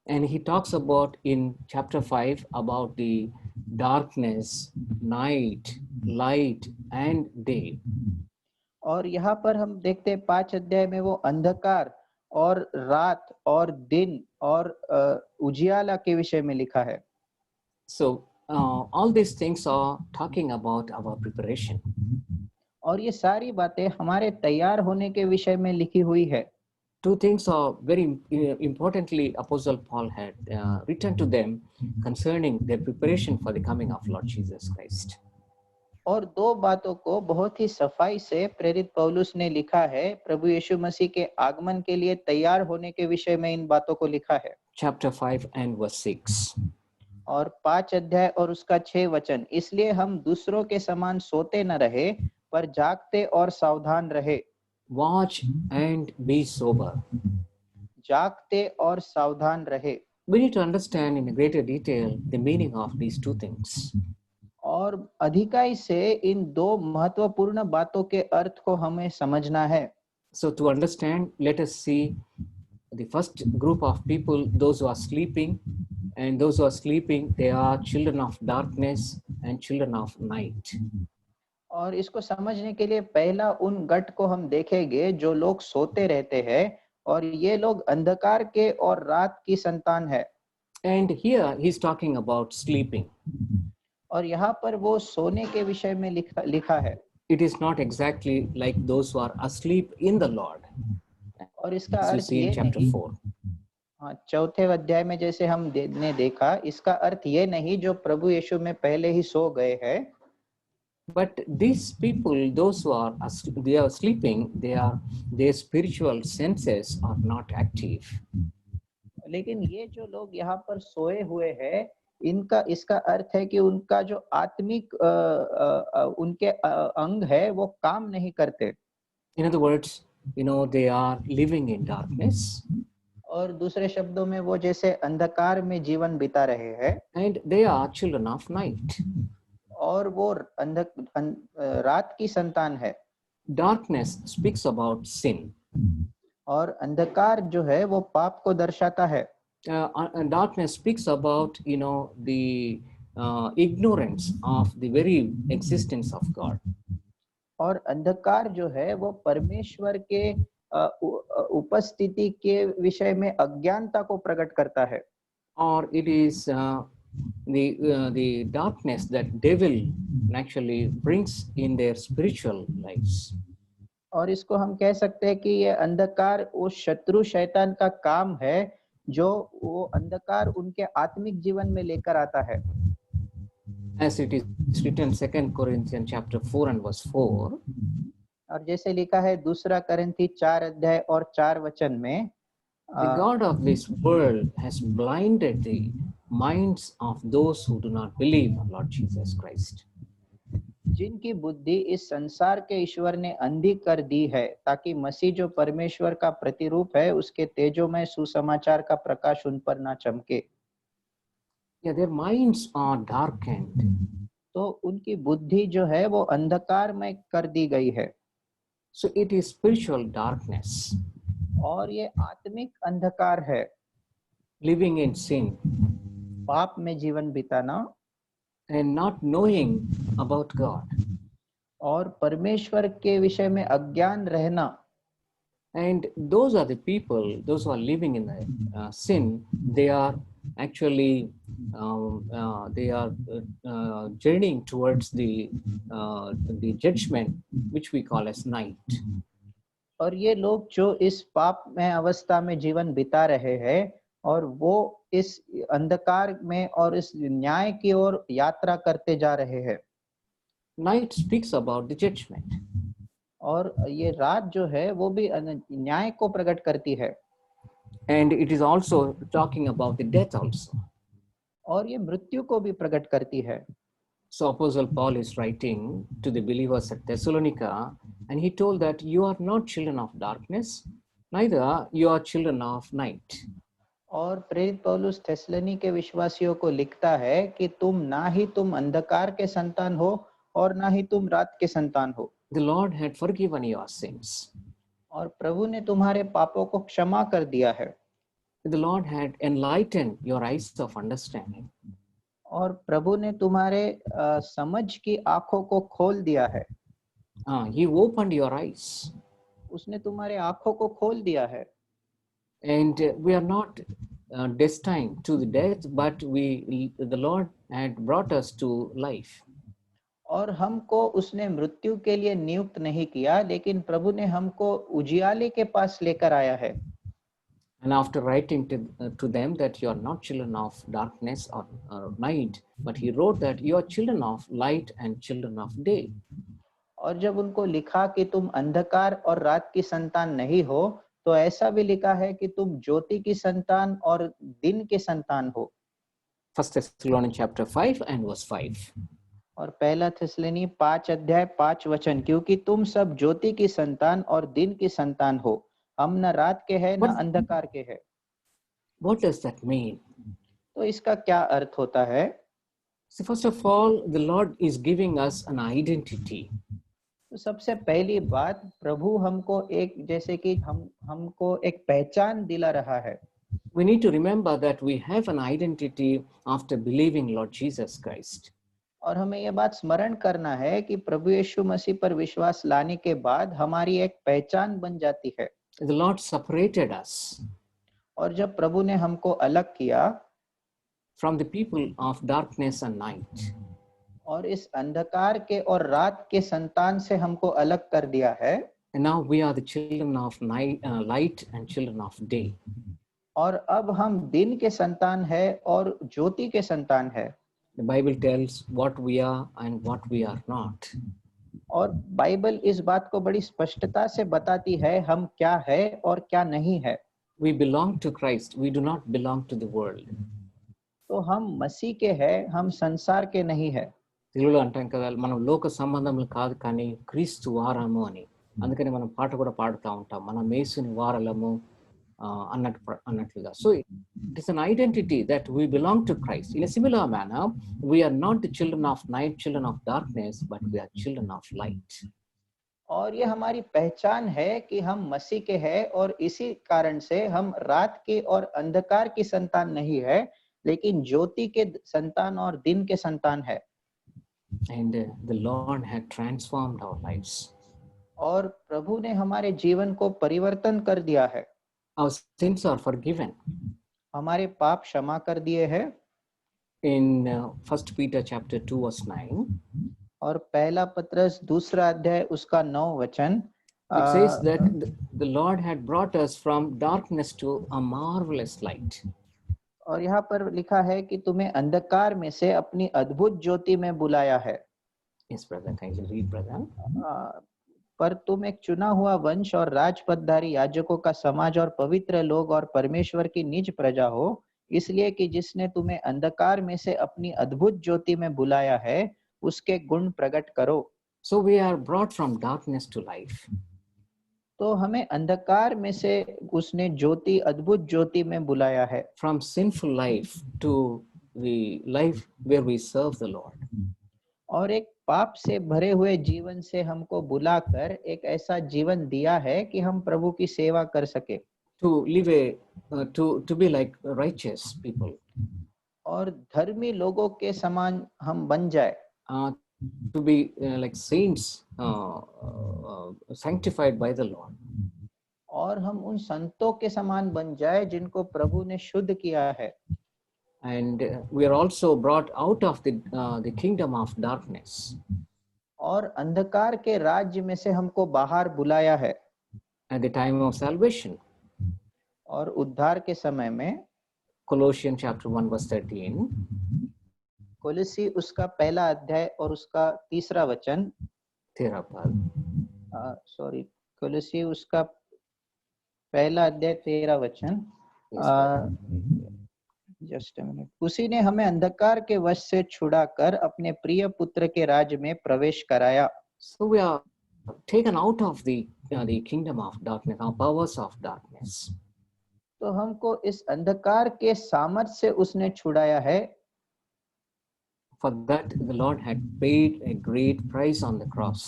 And he talks about in chapter 5 about the darkness, night, light and day. और यहाँ पर हम देखते हैं 5 अध्याय में वो अंधकार और रात और दिन और उजियाला के विषय में लिखा है। So all these things are talking about our preparation. और ये सारी बातें हमारे तैयार होने के विषय में लिखी हुई है। Two things are very importantly Apostle Paul had written to them concerning their preparation for the coming of Lord Jesus Christ. और 2 बातों को बहुत ही सफाई से प्रेरित पौलुस ने लिखा है, प्रभु यीशु मसीह के आगमन के लिए तैयार होने के विषय में इन बातों को लिखा है। Chapter 5 and verse 6. और 5 अध्याय और उसका 6 वचन, इसलिए हम दूसरों के समान सोते न रहे पर जागते और सावधान रहे। Watch and be sober. जागते और सावधान रहे। We need to understand in greater detail the meaning of these two things. और अधिकाई से इन दो महत्वपूर्ण बातों के अर्थ को हमें समझना है। So to understand, let us see the first group of people, those who are sleeping, and those who are sleeping, they are children of darkness and children of night. और इसको समझने के लिए पहला उन गट को हम देखेंगे जो लोग सोते रहते हैं, और ये लोग अंधकार के और रात की संतान है। And here he's talking about sleeping. और यहाँ पर वो सोने के विषय में लिखा है। It is not exactly like those who are asleep in the Lord. और इसका As we earth see in ये chapter नहीं, 4. हाँ, चौथे अध्याय में जैसे हम ने देखा, इसका अर्थ ये नहीं जो प्रभु यीशु में पहले ही सो गए हैं। But these people, those who are they are sleeping, their spiritual senses are not active. लेकिन ये जो लोग यहाँ पर सोए हुए हैं, इसका अर्थ है कि उनका जो आत्मिक उनके अंग है वो काम नहीं करते। In other words, they are living in darkness. और दूसरे शब्दों में वो जैसे अंधकार में जीवन बिता रहे हैं। And they are children of night. और वो रात की संतान है। Darkness speaks about sin. और अंधकार जो है वो पाप को दर्शाता है। Darkness speaks about the ignorance of the very existence of God. और अंधकार जो है वो परमेश्वर के उपस्थिति के विषय में अज्ञानता को प्रकट करता है। Or it is the darkness that devil actually brings in their spiritual lives. और इसको हम कह सकते हैं कि ये अंधकार वो शत्रु शैतान का काम है जो वो अंधकार उनके आत्मिक जीवन में लेकर आता है। As it is written 2 Corinthians chapter 4 and verse 4. और जैसे लिखा है 2 करंथी 4 अध्याय और 4 वचन में, The God of this world has blinded the minds of those who do not believe in Lord Jesus Christ. जिनकी बुद्धि इस संसार के ईश्वर ने अंधी कर दी है, ताकि मसीह जो परमेश्वर का प्रतिरूप है उसके तेजोमय सुसमाचार का प्रकाश उन पर ना चमके। Yeah, their minds are darkened. तो उनकी बुद्धि जो है वो अंधकार में कर दी गई है। So it is spiritual darkness. और ये आत्मिक अंधकार है। Living in sin. पाप में जीवन बिताना। And not knowing about God. और परमेश्वर के विषय में अज्ञान रहना। And those are the people, those who are living in the sin, they are actually journeying towards the judgment, which we call as night. और ये लोग जो इस पाप में अवस्था में जीवन बिता रहे हैं और वो इस अंधकार में और इस न्याय की ओर यात्रा करते जा रहे हैं। Night speaks about the judgment. और ये रात जो है वो भी न्याय को प्रकट करती है। And it is also talking about the death also. और ये मृत्यु को भी प्रकट करती है। So Apostle Paul is writing to the believers at Thessalonica, and he told that you are not children of darkness, neither you are children of night. और प्रेरित पौलुस थेसलोनी के विश्वासियों को लिखता है कि ना ही तुम अंधकार के संतान हो और ना ही तुम रात के संतान हो। The Lord had forgiven your sins. और प्रभु ने तुम्हारे पापों को क्षमा कर दिया है। The Lord had enlightened your eyes of understanding. और प्रभु ने तुम्हारे समझ की आंखों को खोल दिया है। He opened your eyes. उसने तुम्हारे आंखों को खोल दिया है। And we are not destined to the death, but the Lord had brought us to life. और हमको उसने मृत्यु के लिए नियुक्त नहीं किया, लेकिन प्रभु ने हमको उजियाले के पास लेकर आया है। And after writing to them that you are not children of darkness or night, but he wrote that you are children of light and children of day. और जब उनको लिखा कि तुम अंधकार और रात की संतान नहीं हो, तो ऐसा भी लिखा है कि तुम ज्योति की संतान और दिन के संतान हो। 1 Thessalonians chapter 5 and verse 5. और पहला थिस्सलुनी 5:5 क्योंकि तुम सब ज्योति की संतान और दिन की संतान हो, हम न रात के हैं न What- अंधकार के हैं। What does that mean? तो इसका क्या अर्थ होता है? So first of all, the Lord is giving us an identity. तो सबसे पहली बात, प्रभु हमको एक जैसे कि हमको एक पहचान दिला रहा है। We need to remember that we have an identity after believing Lord Jesus Christ. और हमें यह बात स्मरण करना है कि प्रभु यीशु मसीह पर विश्वास लाने के बाद हमारी एक पहचान बन जाती है। The Lord separated us और जब प्रभु ने हमको अलग किया from the people of darkness and night. और इस अंधकार के और रात के संतान से हमको अलग कर दिया है, And now we are the children of light and children of day. और अब हम दिन के संतान है और ज्योति के संतान है। The Bible tells what we are and what we are not. और बाइबल इस बात को बड़ी स्पष्टता से बताती है हम क्या है और क्या नहीं है। We belong to Christ. We do not belong to the world. तो हम मसीह के हैं, हम संसार के नहीं है। తెలుగులో అంటాం కదా మనం లోక సంబంధములు కాదు కానీ క్రీస్తు వారము అని. అందుకని మనం పాట కూడా పాడుతూ ఉంటాం, మన మేసుని వారలము అన్నట్లుగా. So it is an identity that we belong to Christ. In a similar manner, we are not the children of night, children of darkness, but we are children of light. और ये हमारी पहचान है कि हम मसीह के हैं और इसी कारण से हम रात के और अंधकार की संतान नहीं है, लेकिन ज्योति के संतान और दिन के संतान है। And the Lord had transformed our lives. और प्रभु ने हमारे जीवन को परिवर्तन कर दिया है। Our sins are forgiven. हमारे पाप क्षमा कर दिए हैं। In 1 Peter chapter 2 verse 9, और पहला पत्रस 2 उसका 9 वचन, it says that the Lord had brought us from darkness to a marvelous light. और यहाँ पर लिखा है कि तुम्हें अंधकार में से अपनी अद्भुत ज्योति में बुलाया है। Yes, brother, kindly read, brother. पर तुम एक चुना हुआ वंश और राजपदधारी याजकों का समाज और पवित्र लोग और परमेश्वर की निज प्रजा हो, इसलिए कि जिसने तुम्हें अंधकार में से अपनी अद्भुत ज्योति में बुलाया है, उसके गुण प्रकट करो। So we are brought from darkness to life. तो हमें अंधकार में से उसने ज्योति, अद्भुत ज्योति में बुलाया है। From sinful life to the life where we serve the Lord. और एक पाप से भरे हुए जीवन से हमको बुलाकर एक ऐसा जीवन दिया है कि हम प्रभु की सेवा कर सके। To live to be like righteous people. और धर्मी लोगों के समान हम बन जाए। To be like saints, sanctified by the Lord. और हम उन संतों के समान बन जाए जिनको प्रभु ने शुद्ध किया है। And we are also brought out of the kingdom of darkness. और अंधकार के राज्य में से हमको बाहर बुलाया है। At the time of salvation. और उद्धार के समय में, Colossians chapter 1 verse 13. कोलोसी उसका 1 और उसका 3 वचन, 13 पद। सॉरी, कोलोसी उसका 1 13 वचन, जस्ट अ मिनट। उसी ने हमें अंधकार के वश से छुड़ाकर अपने प्रिय पुत्र के राज्य में प्रवेश कराया। So we are taken out of the kingdom of darkness, our powers of darkness. तो हमको इस अंधकार के सामर्थ्य से उसने छुड़ाया है। For that the Lord had paid a great price on the cross.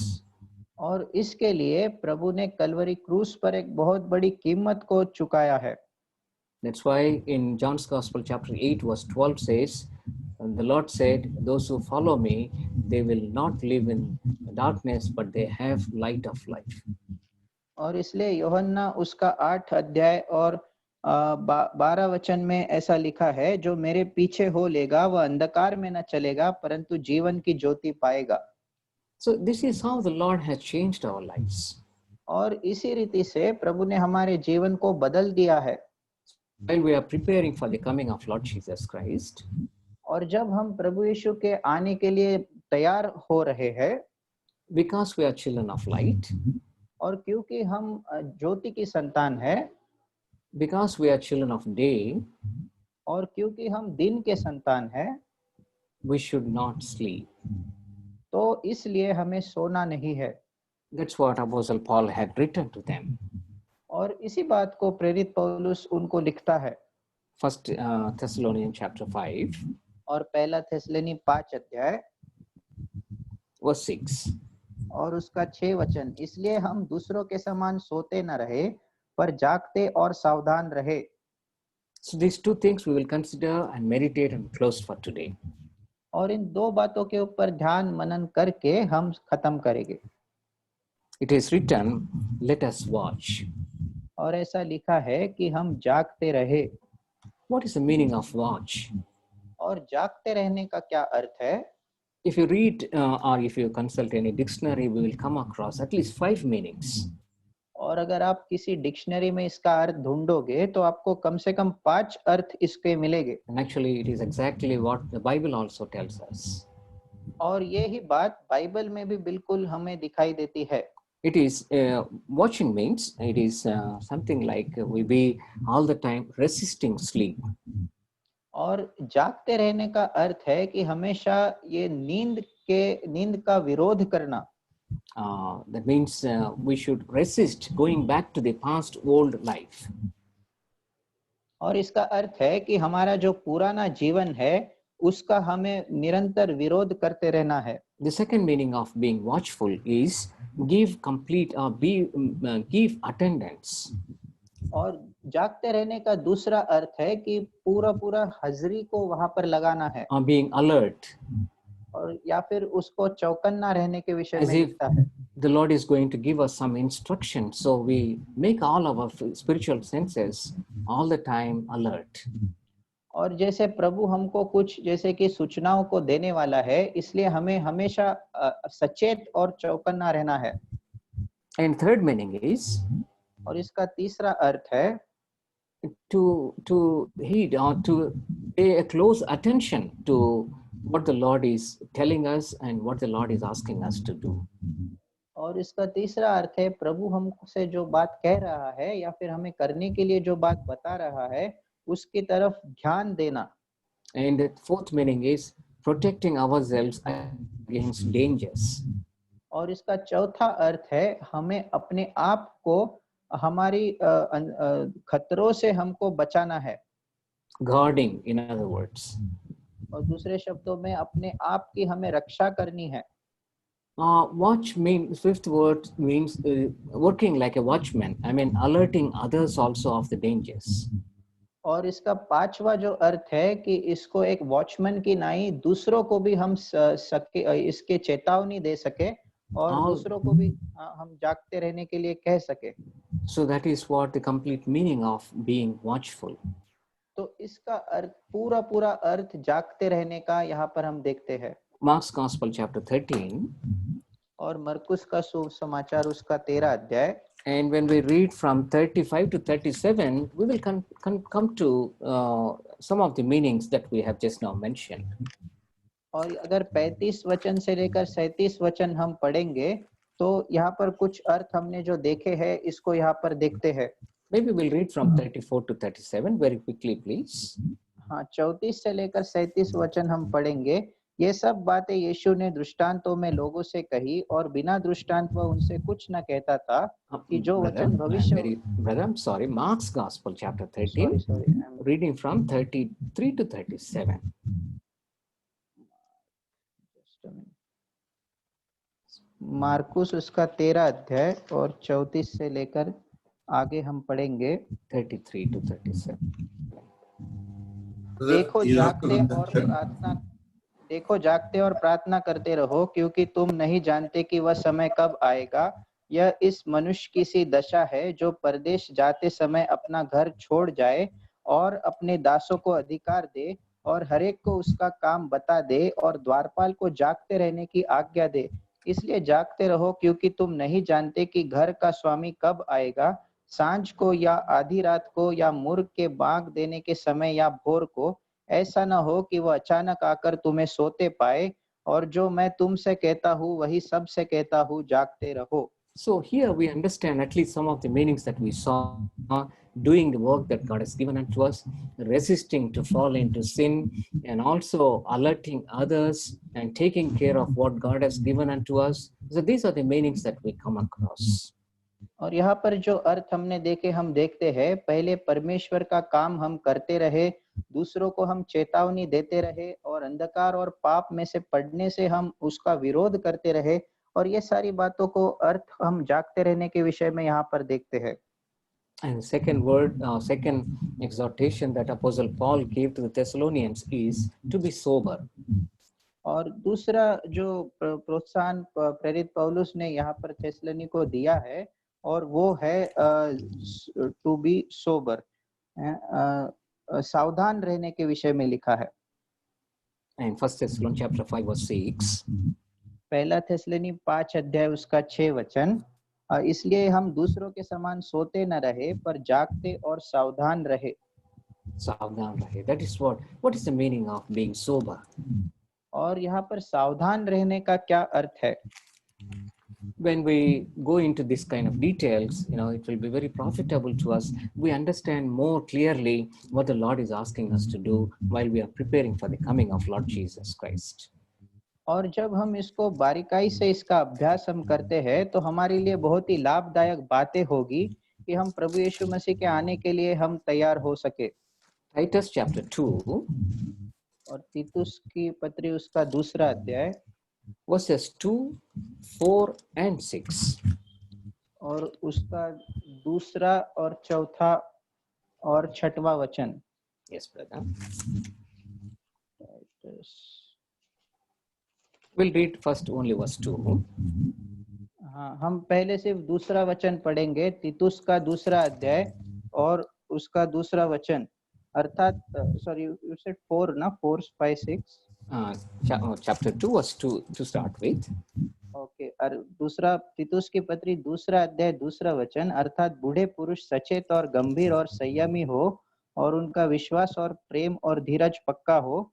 और इसके लिए प्रभु ने कलवरी क्रूस पर एक बहुत बड़ी कीमत को चुकाया है। That's why in John's Gospel chapter 8 verse 12 says, the Lord said, those who follow me, they will not live in darkness, but they have light of life. और इसलिए यूहन्ना उसका 8 और 12 वचन में ऐसा लिखा है, जो मेरे पीछे हो लेगा वह अंधकार में न चलेगा परंतु जीवन की ज्योति पाएगा। So this is how the Lord has changed our lives. और इसी रीति से प्रभु ने हमारे जीवन को बदल दिया है। While we are preparing for the coming of Lord Jesus Christ, और जब हम प्रभु यीशु के आने के लिए तैयार हो रहे हैं, because we are children of light, और क्योंकि हम ज्योति की संतान है, because we are children of day, और क्योंकि हम दिन के संतान है, we should not sleep. तो इसलिए हमें सोना नहीं है। That's what Apostle Paul had written to them. और इसी बात को प्रेरित पौलुस उनको लिखता है। First Thessalonians chapter 5, और पहला थिस्सलुनी 5 अध्याय verse 6. और उसका 6 वचन, इसलिए हम दूसरों के समान सोते न रहे, पर जागते और सावधान रहे। So these two things we will consider and meditate and close for today. और इन दो बातों के ऊपर ध्यान मनन करके हम खत्म करेंगे। It is written, let us watch. और ऐसा लिखा है कि हम जागते रहे। What is the meaning of watch? और जागते रहने का क्या अर्थ है? If you read or if you consult any dictionary, we will come across at least 5 meanings. और अगर आप किसी डिक्शनरी में इसका अर्थ ढूंढोगे तो आपको कम से कम 5 अर्थ इसके मिलेंगे। And actually, it is exactly what the Bible also tells us. और ये ही बात बाइबल में भी बिल्कुल हमें दिखाई देती है। It is watching means it is something like we be all the time resisting sleep. और जागते रहने का अर्थ है कि हमेशा ये नींद का विरोध करना। That means we should resist going back to the past old life. और इसका अर्थ है कि हमारा जो पुराना जीवन है उसका हमें निरंतर विरोध करते रहना है। The second meaning of being watchful is give complete or give attendance. और जागते रहने का दूसरा अर्थ है कि पूरा हाजिरी को वहां पर लगाना है। Or being alert. और या फिर उसको चौकन्ना रहने के विषय As में if लिखता है। the Lord is going to give us some instruction, so we make all our spiritual senses all the time alert. और जैसे प्रभु हमको कुछ जैसे कि सूचनाओं को देने वाला है, इसलिए हमें हमेशा सचेत और चौकन्ना रहना है। And third meaning is और इसका तीसरा अर्थ है to heed or to pay a close attention to what the Lord is telling us and what the Lord is asking us to do. और इसका तीसरा अर्थ है प्रभु हमसे जो बात कह रहा है या फिर हमें करने के लिए जो बात बता रहा है उसकी तरफ ध्यान देना। And the fourth meaning is protecting ourselves against dangers. और इसका चौथा अर्थ है हमें अपने आप को हमारी खतरों से हमको बचाना है। Guarding, in other words. और दूसरे शब्दों में अपने आप की हमें रक्षा करनी है। Watch means, fifth word means working like a watchman. I mean, alerting others also of the dangers. और इसका पांचवा जो अर्थ है कि इसको एक वॉचमैन की नाई दूसरों को भी हम इसके चेतावनी दे सके और दूसरों को भी हम जागते रहने के लिए कह सके। So that is what the complete meaning of being watchful. तो इसका अर्थ पूरा अर्थ जागते रहने का यहाँ पर हम देखते हैं। Mark's Gospel chapter 13. और मरकुस का सुसमाचार उसका 13 अध्याय। And when we read from 35 to 37, we will come to some of the meanings that we have just now mentioned. और अगर 35 वचन से लेकर 37 वचन हम पढ़ेंगे तो यहाँ पर कुछ अर्थ हमने जो देखे हैं इसको यहाँ पर देखते हैं। Maybe we'll read from 34 to 37 very quickly, please. हाँ, 34 से लेकर 37 वचन हम पढ़ेंगे। ये सब बातें यीशु ने दृष्टांतों में लोगों से कही और बिना दृष्टांत वह उनसे कुछ न कहता था कि जो वचन भविष्य। Brother, I'm sorry. Mark's Gospel chapter 13. Sorry. I'm reading from 33 to 37. Marcus उसका 13 अध्याय और 34 से लेकर आगे हम पढ़ेंगे 33 to 37. देखो जागते और प्रार्थना करते रहो क्योंकि तुम नहीं जानते कि वह समय कब आएगा। यह इस मनुष्य की सी दशा है जो परदेश जाते समय अपना घर छोड़ जाए और अपने दासों को अधिकार दे और हरेक को उसका काम बता दे और द्वारपाल को जागते रहने की आज्ञा दे। इसलिए जागते रहो क्योंकि तुम नहीं जानते कि घर का स्वामी कब आएगा, सांझ को या आधी रात को या मुर्ग के बांग देने के समय या भोर को। ऐसा न हो कि वह अचानक आकर तुम्हें सोते पाए। और जो मैं तुमसे कहता हूँ वही सबसे कहता हूँ, जागते रहो। So here we understand at least some of the meanings that we saw. doing the work that God has given unto us, resisting to fall into sin, and also alerting others and taking care of what God has given unto us. So these are the meanings that we come across. और यहाँ पर जो अर्थ हमने देखे, हम देखते हैं पहले परमेश्वर का काम हम करते रहे, दूसरों को हम चेतावनी देते रहे और अंधकार और पाप में से पड़ने से हम उसका विरोध करते रहे, और ये सारी बातों को अर्थ हम जागते रहने के विषय में यहाँ पर देखते हैं। And second exhortation that Apostle Paul gave to the Thessalonians is to be sober. और दूसरा जो प्रोत्साहन प्रेरित पौलुस ने यहाँ पर थेसलोनी को दिया है, और वो है टू बी सोबर, सावधान रहने के विषय में लिखा है। And 1 Thessalonians chapter 5 verse 6. पहला थेसलोनी 5 अध्याय उसका 6 वचन, इसलिए हम दूसरों के समान सोते न रहे पर जागते और सावधान रहे। सावधान रहे. That is what is the meaning of being sober? और यहाँ पर सावधान रहने का क्या अर्थ है? When we go into this kind of details, it will be very profitable to us. We understand more clearly what the Lord is asking us to do while we are preparing for the coming of Lord Jesus Christ. और जब हम इसको बारीकाई से इसका अभ्यास हम करते हैं तो हमारे लिए बहुत ही लाभदायक बातें होगी कि हम प्रभु यीशु मसीह के आने के लिए हम तैयार हो सके। Titus chapter 2 और तीतुस की पत्री उसका 2 अध्याय verses 2, 4 and 6. और उसका 2 और 4 और 6वां वचन। Yes, brother. We'll read first only verse 2. हाँ, हम पहले सिर्फ 2 वचन पढ़ेंगे, तीतुस का 2 अध्याय और उसका 2 वचन, अर्थात सॉरी यू सेड 4 ना, 4, 5, 6 chapter 2 verse 2 to start with. Okay. और दूसरा तीतुस की पत्री 2 अध्याय 2 वचन, अर्थात बूढ़े पुरुष सचेत और गंभीर और संयमी हो और उनका विश्वास और प्रेम और धीरज पक्का हो।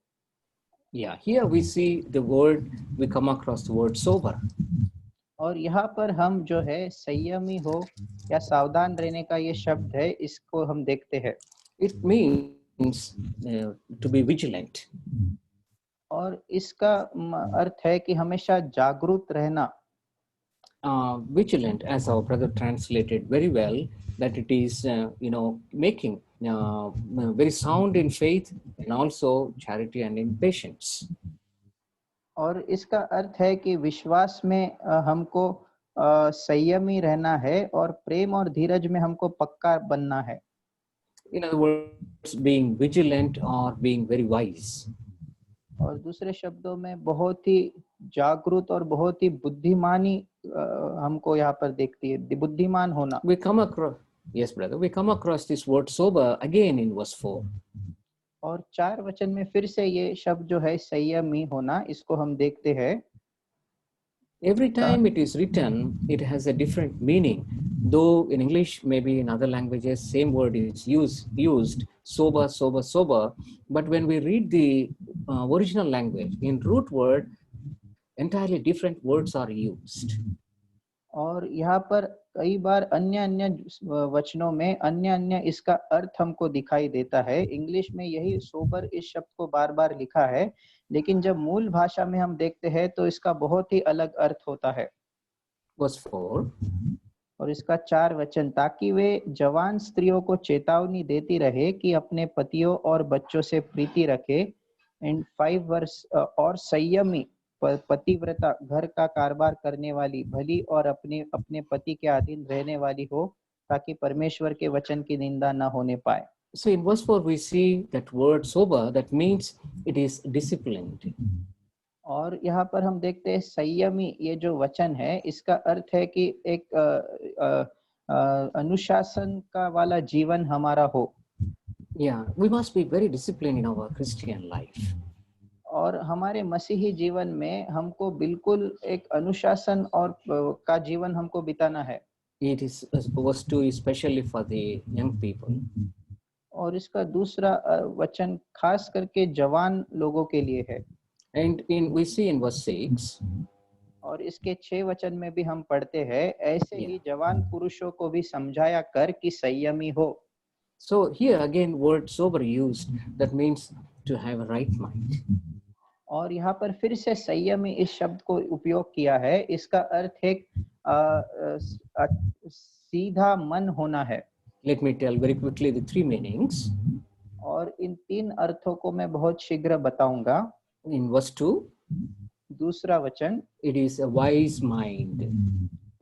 Yeah, here we see the word, we come across the word sober. और यहाँ पर हम जो है संयमी हो या सावधान रहने का ये शब्द है, इसको हम देखते हैं। It means to be vigilant. और इसका अर्थ है कि हमेशा जागरूक रहना। Vigilant, as our brother translated very well, that it is making very sound in faith and also charity and in patience. और इसका अर्थ है कि विश्वास में हमको संयमी रहना है और प्रेम और धीरज में हमको पक्का बनना है। In other words, being vigilant or being very wise. और दूसरे शब्दों में बहुत ही जागरूक और बहुत ही बुद्धिमानी हमको यहाँ पर देखती है, बुद्धिमान होना। We come across, yes brother, we come across this word sober again in verse 4. और 4 वचन में फिर से ये शब्द जो है संयमी होना, इसको हम देखते हैं। Every time it is written, it has a different meaning. Though in English, maybe in other languages, same word is used, sober, sober, sober. But when we read the original language, in root word, entirely different words are used. और यहाँ पर कई बार अन्य अन्य वचनों में अन्य अन्य इसका अर्थ हमको दिखाई देता है। इंग्लिश में यही सोबर इस शब्द को बार बार लिखा है, लेकिन जब मूल भाषा में हम देखते हैं तो इसका बहुत ही अलग अर्थ होता है। Verse 4. और इसका 4 वचन, ताकि वे जवान स्त्रियों को चेतावनी देती रहे कि अपने पतियों और बच्चों से प्रीति रखे। एंड 5 वर्ष, और संयमी, पतिव्रता, घर का कारोबार करने वाली, भली और अपने पति के अधीन रहने वाली हो, ताकि परमेश्वर के वचन की निंदा न होने पाए। So in verse 4 we see that word sober, that means it is disciplined. और यहाँ पर हम देखते हैं संयमी, ये जो वचन है इसका अर्थ है कि एक अनुशासन का वाला जीवन हमारा हो। Yeah, we must be very disciplined in our Christian life. और हमारे मसीही जीवन में हमको बिल्कुल एक अनुशासन और का जीवन हमको बिताना है। It is verse 2 especially for the young people. और इसका दूसरा वचन खास करके जवान लोगों के लिए है। And we see in verse 6. और इसके 6 वचन में भी हम पढ़ते हैं, ऐसे ही जवान पुरुषों को भी समझाया कर कि संयमी हो। So here again, word sober used, that means to have a right mind. और यहाँ पर फिर से संयमी इस शब्द को उपयोग किया है, इसका अर्थ एक सीधा मन होना है। Let me tell very quickly the three meanings. और इन तीन अर्थों को मैं बहुत शीघ्र बताऊंगा। In verse 2, दूसरा वचन, it is a wise mind.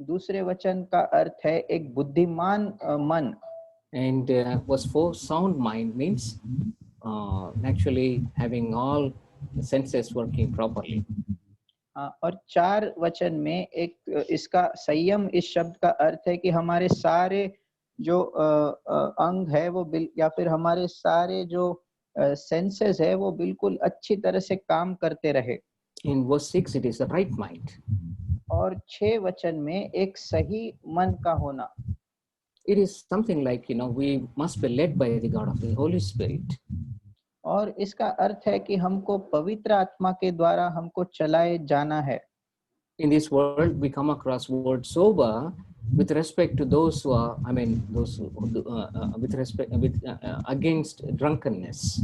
दूसरे वचन का अर्थ है एक बुद्धिमान मन। And verse 4, sound mind means actually having all the senses working properly. और चार वचन में एक इसका संयम इस शब्द का अर्थ है कि हमारे सारे जो अंग है वो या फिर हमारे सारे जो सेंसेस है वो बिल्कुल अच्छी तरह से काम करते रहे। In verse 6, it is a right mind. और 6 वचन में एक सही मन का होना। It is something like, we must be led by the God of the Holy Spirit. और इसका अर्थ है कि हमको पवित्र आत्मा के द्वारा हमको चलाए जाना है। In this world, we come across word sober with respect to those who are, against drunkenness.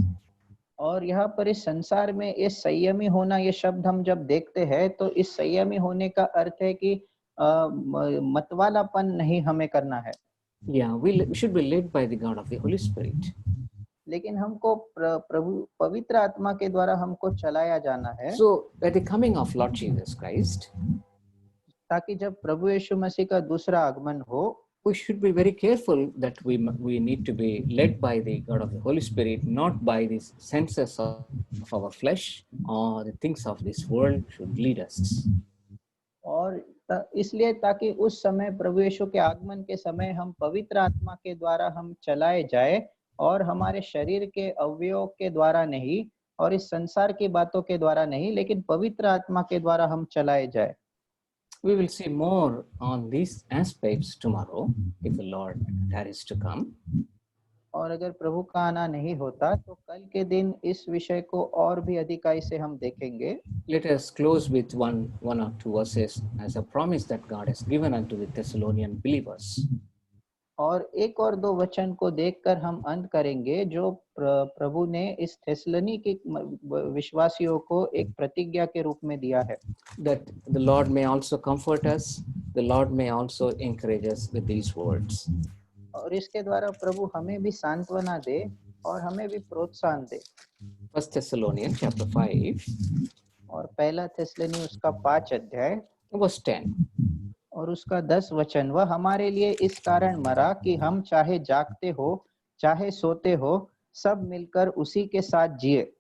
और यहाँ पर इस संसार में ये संयमी होना, ये शब्द हम जब देखते हैं तो इस संयमी होने का अर्थ है कि मतवालापन नहीं हमें करना है। Yeah, we should be led by the God of the Holy Spirit. लेकिन हमको प्रभु पवित्र आत्मा के द्वारा हमको चलाया जाना है। So at the coming of Lord Jesus Christ, ताकि जब प्रभु यीशु मसीह का दूसरा आगमन हो, we should be very careful that we need to be led by the God of the Holy Spirit, not by the senses of our flesh or the things of this world should lead us. और इसलिए ताकि उस समय प्रभु यीशु के आगमन के समय हम पवित्र आत्मा के द्वारा हम चलाए जाए और हमारे शरीर के अवयवों के द्वारा नहीं और इस संसार की बातों के द्वारा नहीं, लेकिन पवित्र आत्मा के द्वारा हम चलाए जाए। We will see more on these aspects tomorrow if the Lord tarries to come. और अगर प्रभु का आना नहीं होता तो कल के दिन इस विषय को और भी अधिकाई से हम देखेंगे। Let us close with one or two verses as a promise that God has given unto the Thessalonian believers. और एक और दो वचन को देखकर हम अंत करेंगे जो प्रभु ने इस थेसलोनिकी विश्वासियों को एक प्रतिज्ञा के रूप में दिया है। That the Lord may also comfort us, the Lord may also encourage us with these words. और इसके द्वारा प्रभु हमें भी सांत्वना दे और हमें भी प्रोत्साहन दे। 1 Thessalonians chapter 5 और पहला थेसलोनी उसका 5 अध्याय verse 10. और उसका 10 वचन, वह हमारे लिए इस कारण मरा कि हम चाहे जागते हो चाहे सोते हो सब मिलकर उसी के साथ जिए।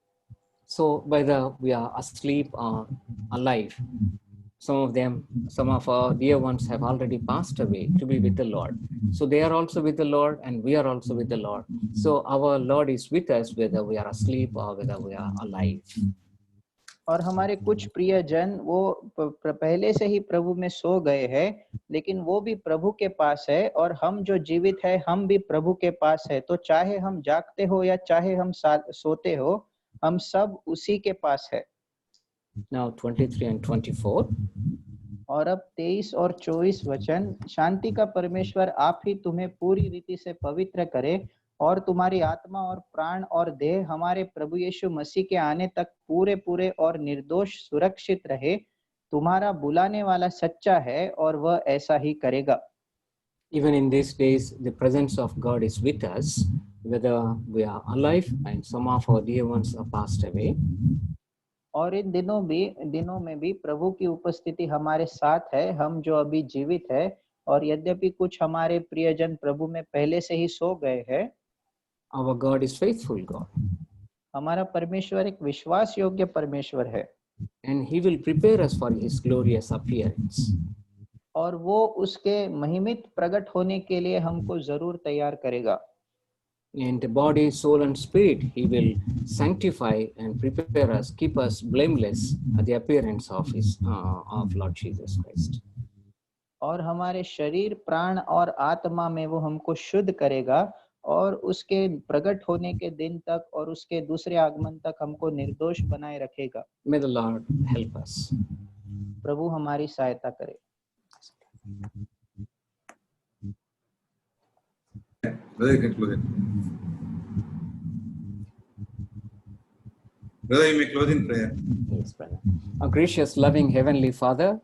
So whether we are asleep or alive, some of our dear ones have already passed away to be with the Lord. So they are also with the Lord and we are also with the Lord. So our Lord is with us whether we are asleep or whether we are alive. और हमारे कुछ प्रियजन वो पहले से ही प्रभु में सो गए हैं, लेकिन वो भी प्रभु के पास है और हम जो जीवित है हम भी प्रभु के पास है। तो चाहे हम जागते हो या चाहे हम सोते हो, हम सब उसी के पास है। Now 23 and 24. और अब 23 और 24 वचन, शांति का परमेश्वर आप ही तुम्हें पूरी रीति से पवित्र करे और तुम्हारी आत्मा और प्राण और देह हमारे प्रभु यीशु मसीह के आने तक पूरे पूरे और निर्दोष सुरक्षित रहे। तुम्हारा बुलाने वाला सच्चा है और वह ऐसा ही करेगा। Even in these days, the presence of God is with us, whether we are alive and some of our dear ones are passed away. और इन दिनों में भी प्रभु की उपस्थिति हमारे साथ है, हम जो अभी जीवित है और यद्यपि कुछ हमारे प्रियजन प्रभु में पहले से ही सो गए हैं। Our God is faithful God. हमारा परमेश्वर एक विश्वास योग्य परमेश्वर है। And he will prepare us for his glorious appearance. और वो उसके महिमित प्रकट होने के लिए हमको जरूर तैयार करेगा। In the body, soul and spirit, he will sanctify and prepare us, keep us blameless at the appearance of of Lord Jesus Christ. और हमारे शरीर, प्राण और आत्मा में वो हमको शुद्ध करेगा और उसके प्रकट होने के दिन तक और उसके दूसरे आगमन तक हमको निर्दोष बनाए रखेगा। May the Lord help us. प्रभु हमारी सहायता करे। Brother, you can close it. Brother, you may close in prayer. Yes, brother. Our gracious, loving Heavenly Father,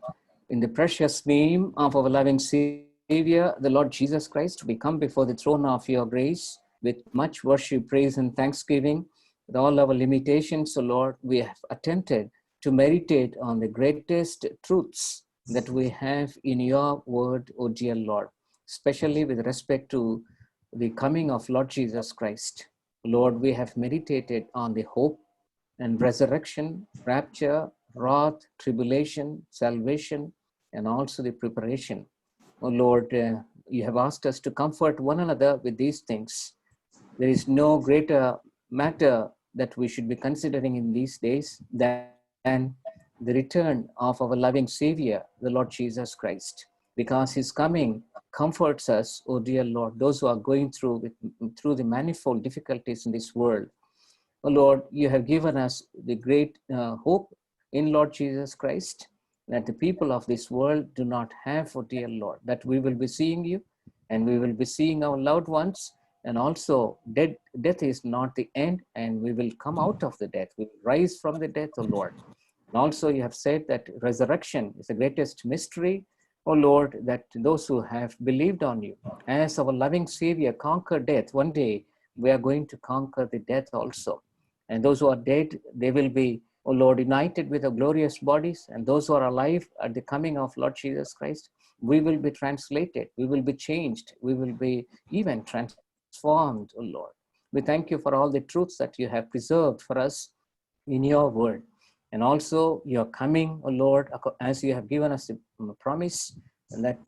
in the precious name of our loving Savior, the Lord Jesus Christ, we come before the throne of your grace with much worship, praise, and thanksgiving. With all our limitations, O Lord, we have attempted to meditate on the greatest truths that we have in your word, O dear Lord, especially with respect to the coming of Lord Jesus Christ. Lord, we have meditated on the hope and resurrection, rapture, wrath, tribulation, salvation, and also the preparation. Oh Lord, you have asked us to comfort one another with these things. There is no greater matter that we should be considering in these days than the return of our loving Savior, the Lord Jesus Christ, because his coming comforts us, oh dear Lord, those who are going through the manifold difficulties in this world. Oh Lord, you have given us the great hope in Lord Jesus Christ that the people of this world do not have, oh dear Lord, that we will be seeing you and we will be seeing our loved ones, and also death is not the end, and we will come out of the death. We will rise from the death, oh Lord. And also you have said that resurrection is the greatest mystery, oh Lord, that those who have believed on you as our loving Savior conquered death, one day we are going to conquer the death also. And those who are dead, they will be, oh Lord, united with our glorious bodies. And those who are alive at the coming of Lord Jesus Christ, we will be translated, we will be changed, we will be even transformed, oh Lord. We thank you for all the truths that you have preserved for us in your word. And also your coming, oh Lord, as you have given us a promise that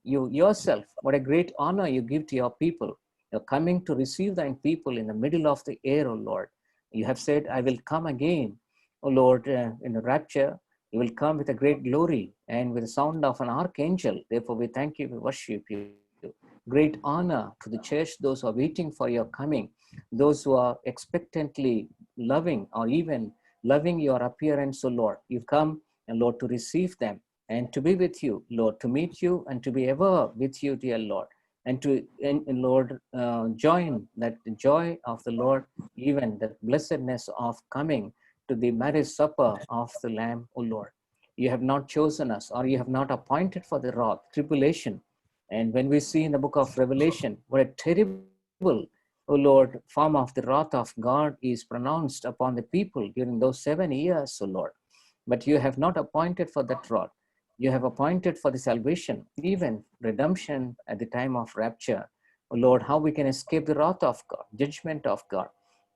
you yourself, what a great honor you give to your people. You're coming to receive thine people in the middle of the air, oh Lord. You have said, I will come again, O Lord, in the rapture. You will come with a great glory and with the sound of an archangel. Therefore, we thank you, we worship you. Great honor to the church, those who are waiting for your coming, those who are expectantly loving or even loving your appearance, O Lord. You come, and Lord, to receive them and to be with you, Lord, to meet you and to be ever with you, dear Lord. And to, Lord, join that joy of the Lord, even that blessedness of coming to the marriage supper of the Lamb, O Lord. You have not chosen us, or you have not appointed for the wrath, tribulation. And when we see in the book of Revelation, what a terrible, O Lord, form of the wrath of God is pronounced upon the people during those 7 years, O Lord. But you have not appointed for that wrath. You have appointed for the salvation, even redemption at the time of rapture. Oh Lord, how we can escape the wrath of God, judgment of God.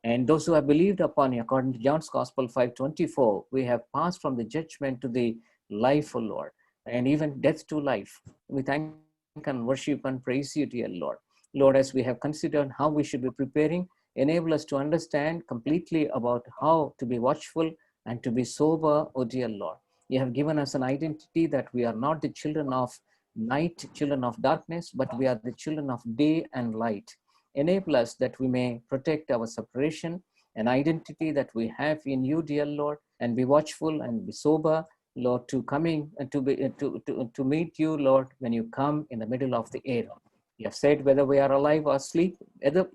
And those who have believed upon you, according to John's Gospel 5:24, we have passed from the judgment to the life, O Lord, and even death to life. We thank and worship and praise you, dear Lord. Lord, as we have considered how we should be preparing, enable us to understand completely about how to be watchful and to be sober, O dear Lord. You have given us an identity that we are not the children of night, children of darkness, but we are the children of day and light. Enable us that we may protect our separation, an identity that we have in you, dear Lord, and be watchful and be sober, Lord, to coming and to meet you, Lord, when you come in the middle of the air. You have said whether we are alive or asleep, ever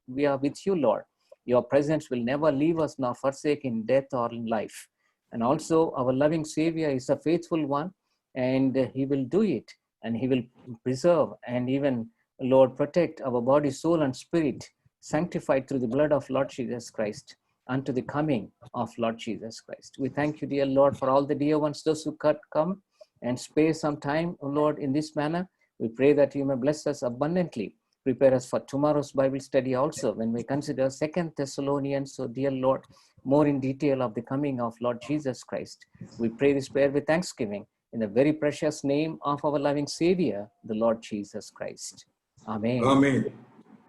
we are with you, Lord. Your presence will never leave us nor forsake in death or in life. And also our loving Savior is a faithful one, and he will do it, and he will preserve and even, Lord, protect our body, soul, and spirit, sanctified through the blood of Lord Jesus Christ, unto the coming of Lord Jesus Christ. We thank you, dear Lord, for all the dear ones, those who could come and spare some time, O Lord, in this manner. We pray that you may bless us abundantly. Prepare us for tomorrow's Bible study also, when we consider 2 Thessalonians, so dear Lord, more in detail of the coming of Lord Jesus Christ. We pray this prayer with thanksgiving in the very precious name of our loving Savior, the Lord Jesus Christ. Amen. Amen.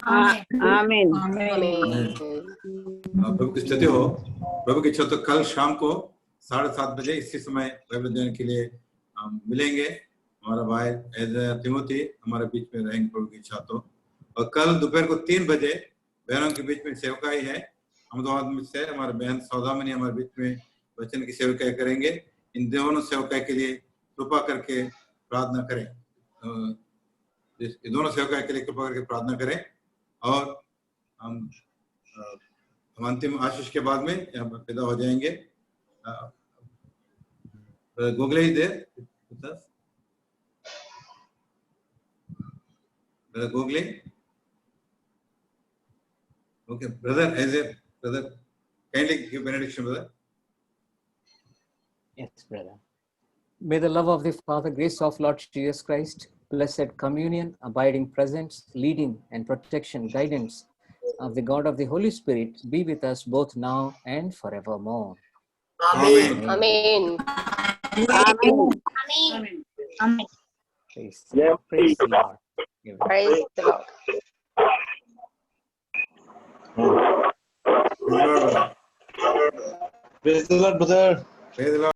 आमीन प्रभु की स्तुति हो। प्रभु की इच्छा तो कल शाम को 7:30 बजे इसी समय बाइबल अध्ययन के लिए हम मिलेंगे। हमारा भाई ऐज़ा तिमोथी हमारे बीच में रहेंगे प्रभु की इच्छा तो। और कल दोपहर को 3 बजे बहनों के बीच में सेवकाई है। अहमदाबाद में से हमारे बहन सौदामिनी हमारे बीच में वचन की सेवकाई करेंगे। इन दोनों सेवकाई के लिए कृपा करके प्रार्थना करें। ये दोनों सेवकाई के लिए कृपा करके प्रार्थना करें और हम अंतिम आशीष के बाद में यहाँ पर पैदा हो जाएंगे। Google is there with us? Brother Google? Okay, brother, kindly give benediction, brother. Yes, brother. May the love of the Father, grace of Lord Jesus Christ, blessed communion, abiding presence, leading and protection, guidance of the God of the Holy Spirit be with us both now and forevermore. Amen. Amen. Amen. Praise the Lord. Praise the Lord. Praise the Lord, brother. Praise the Lord, brother. Praise the Lord.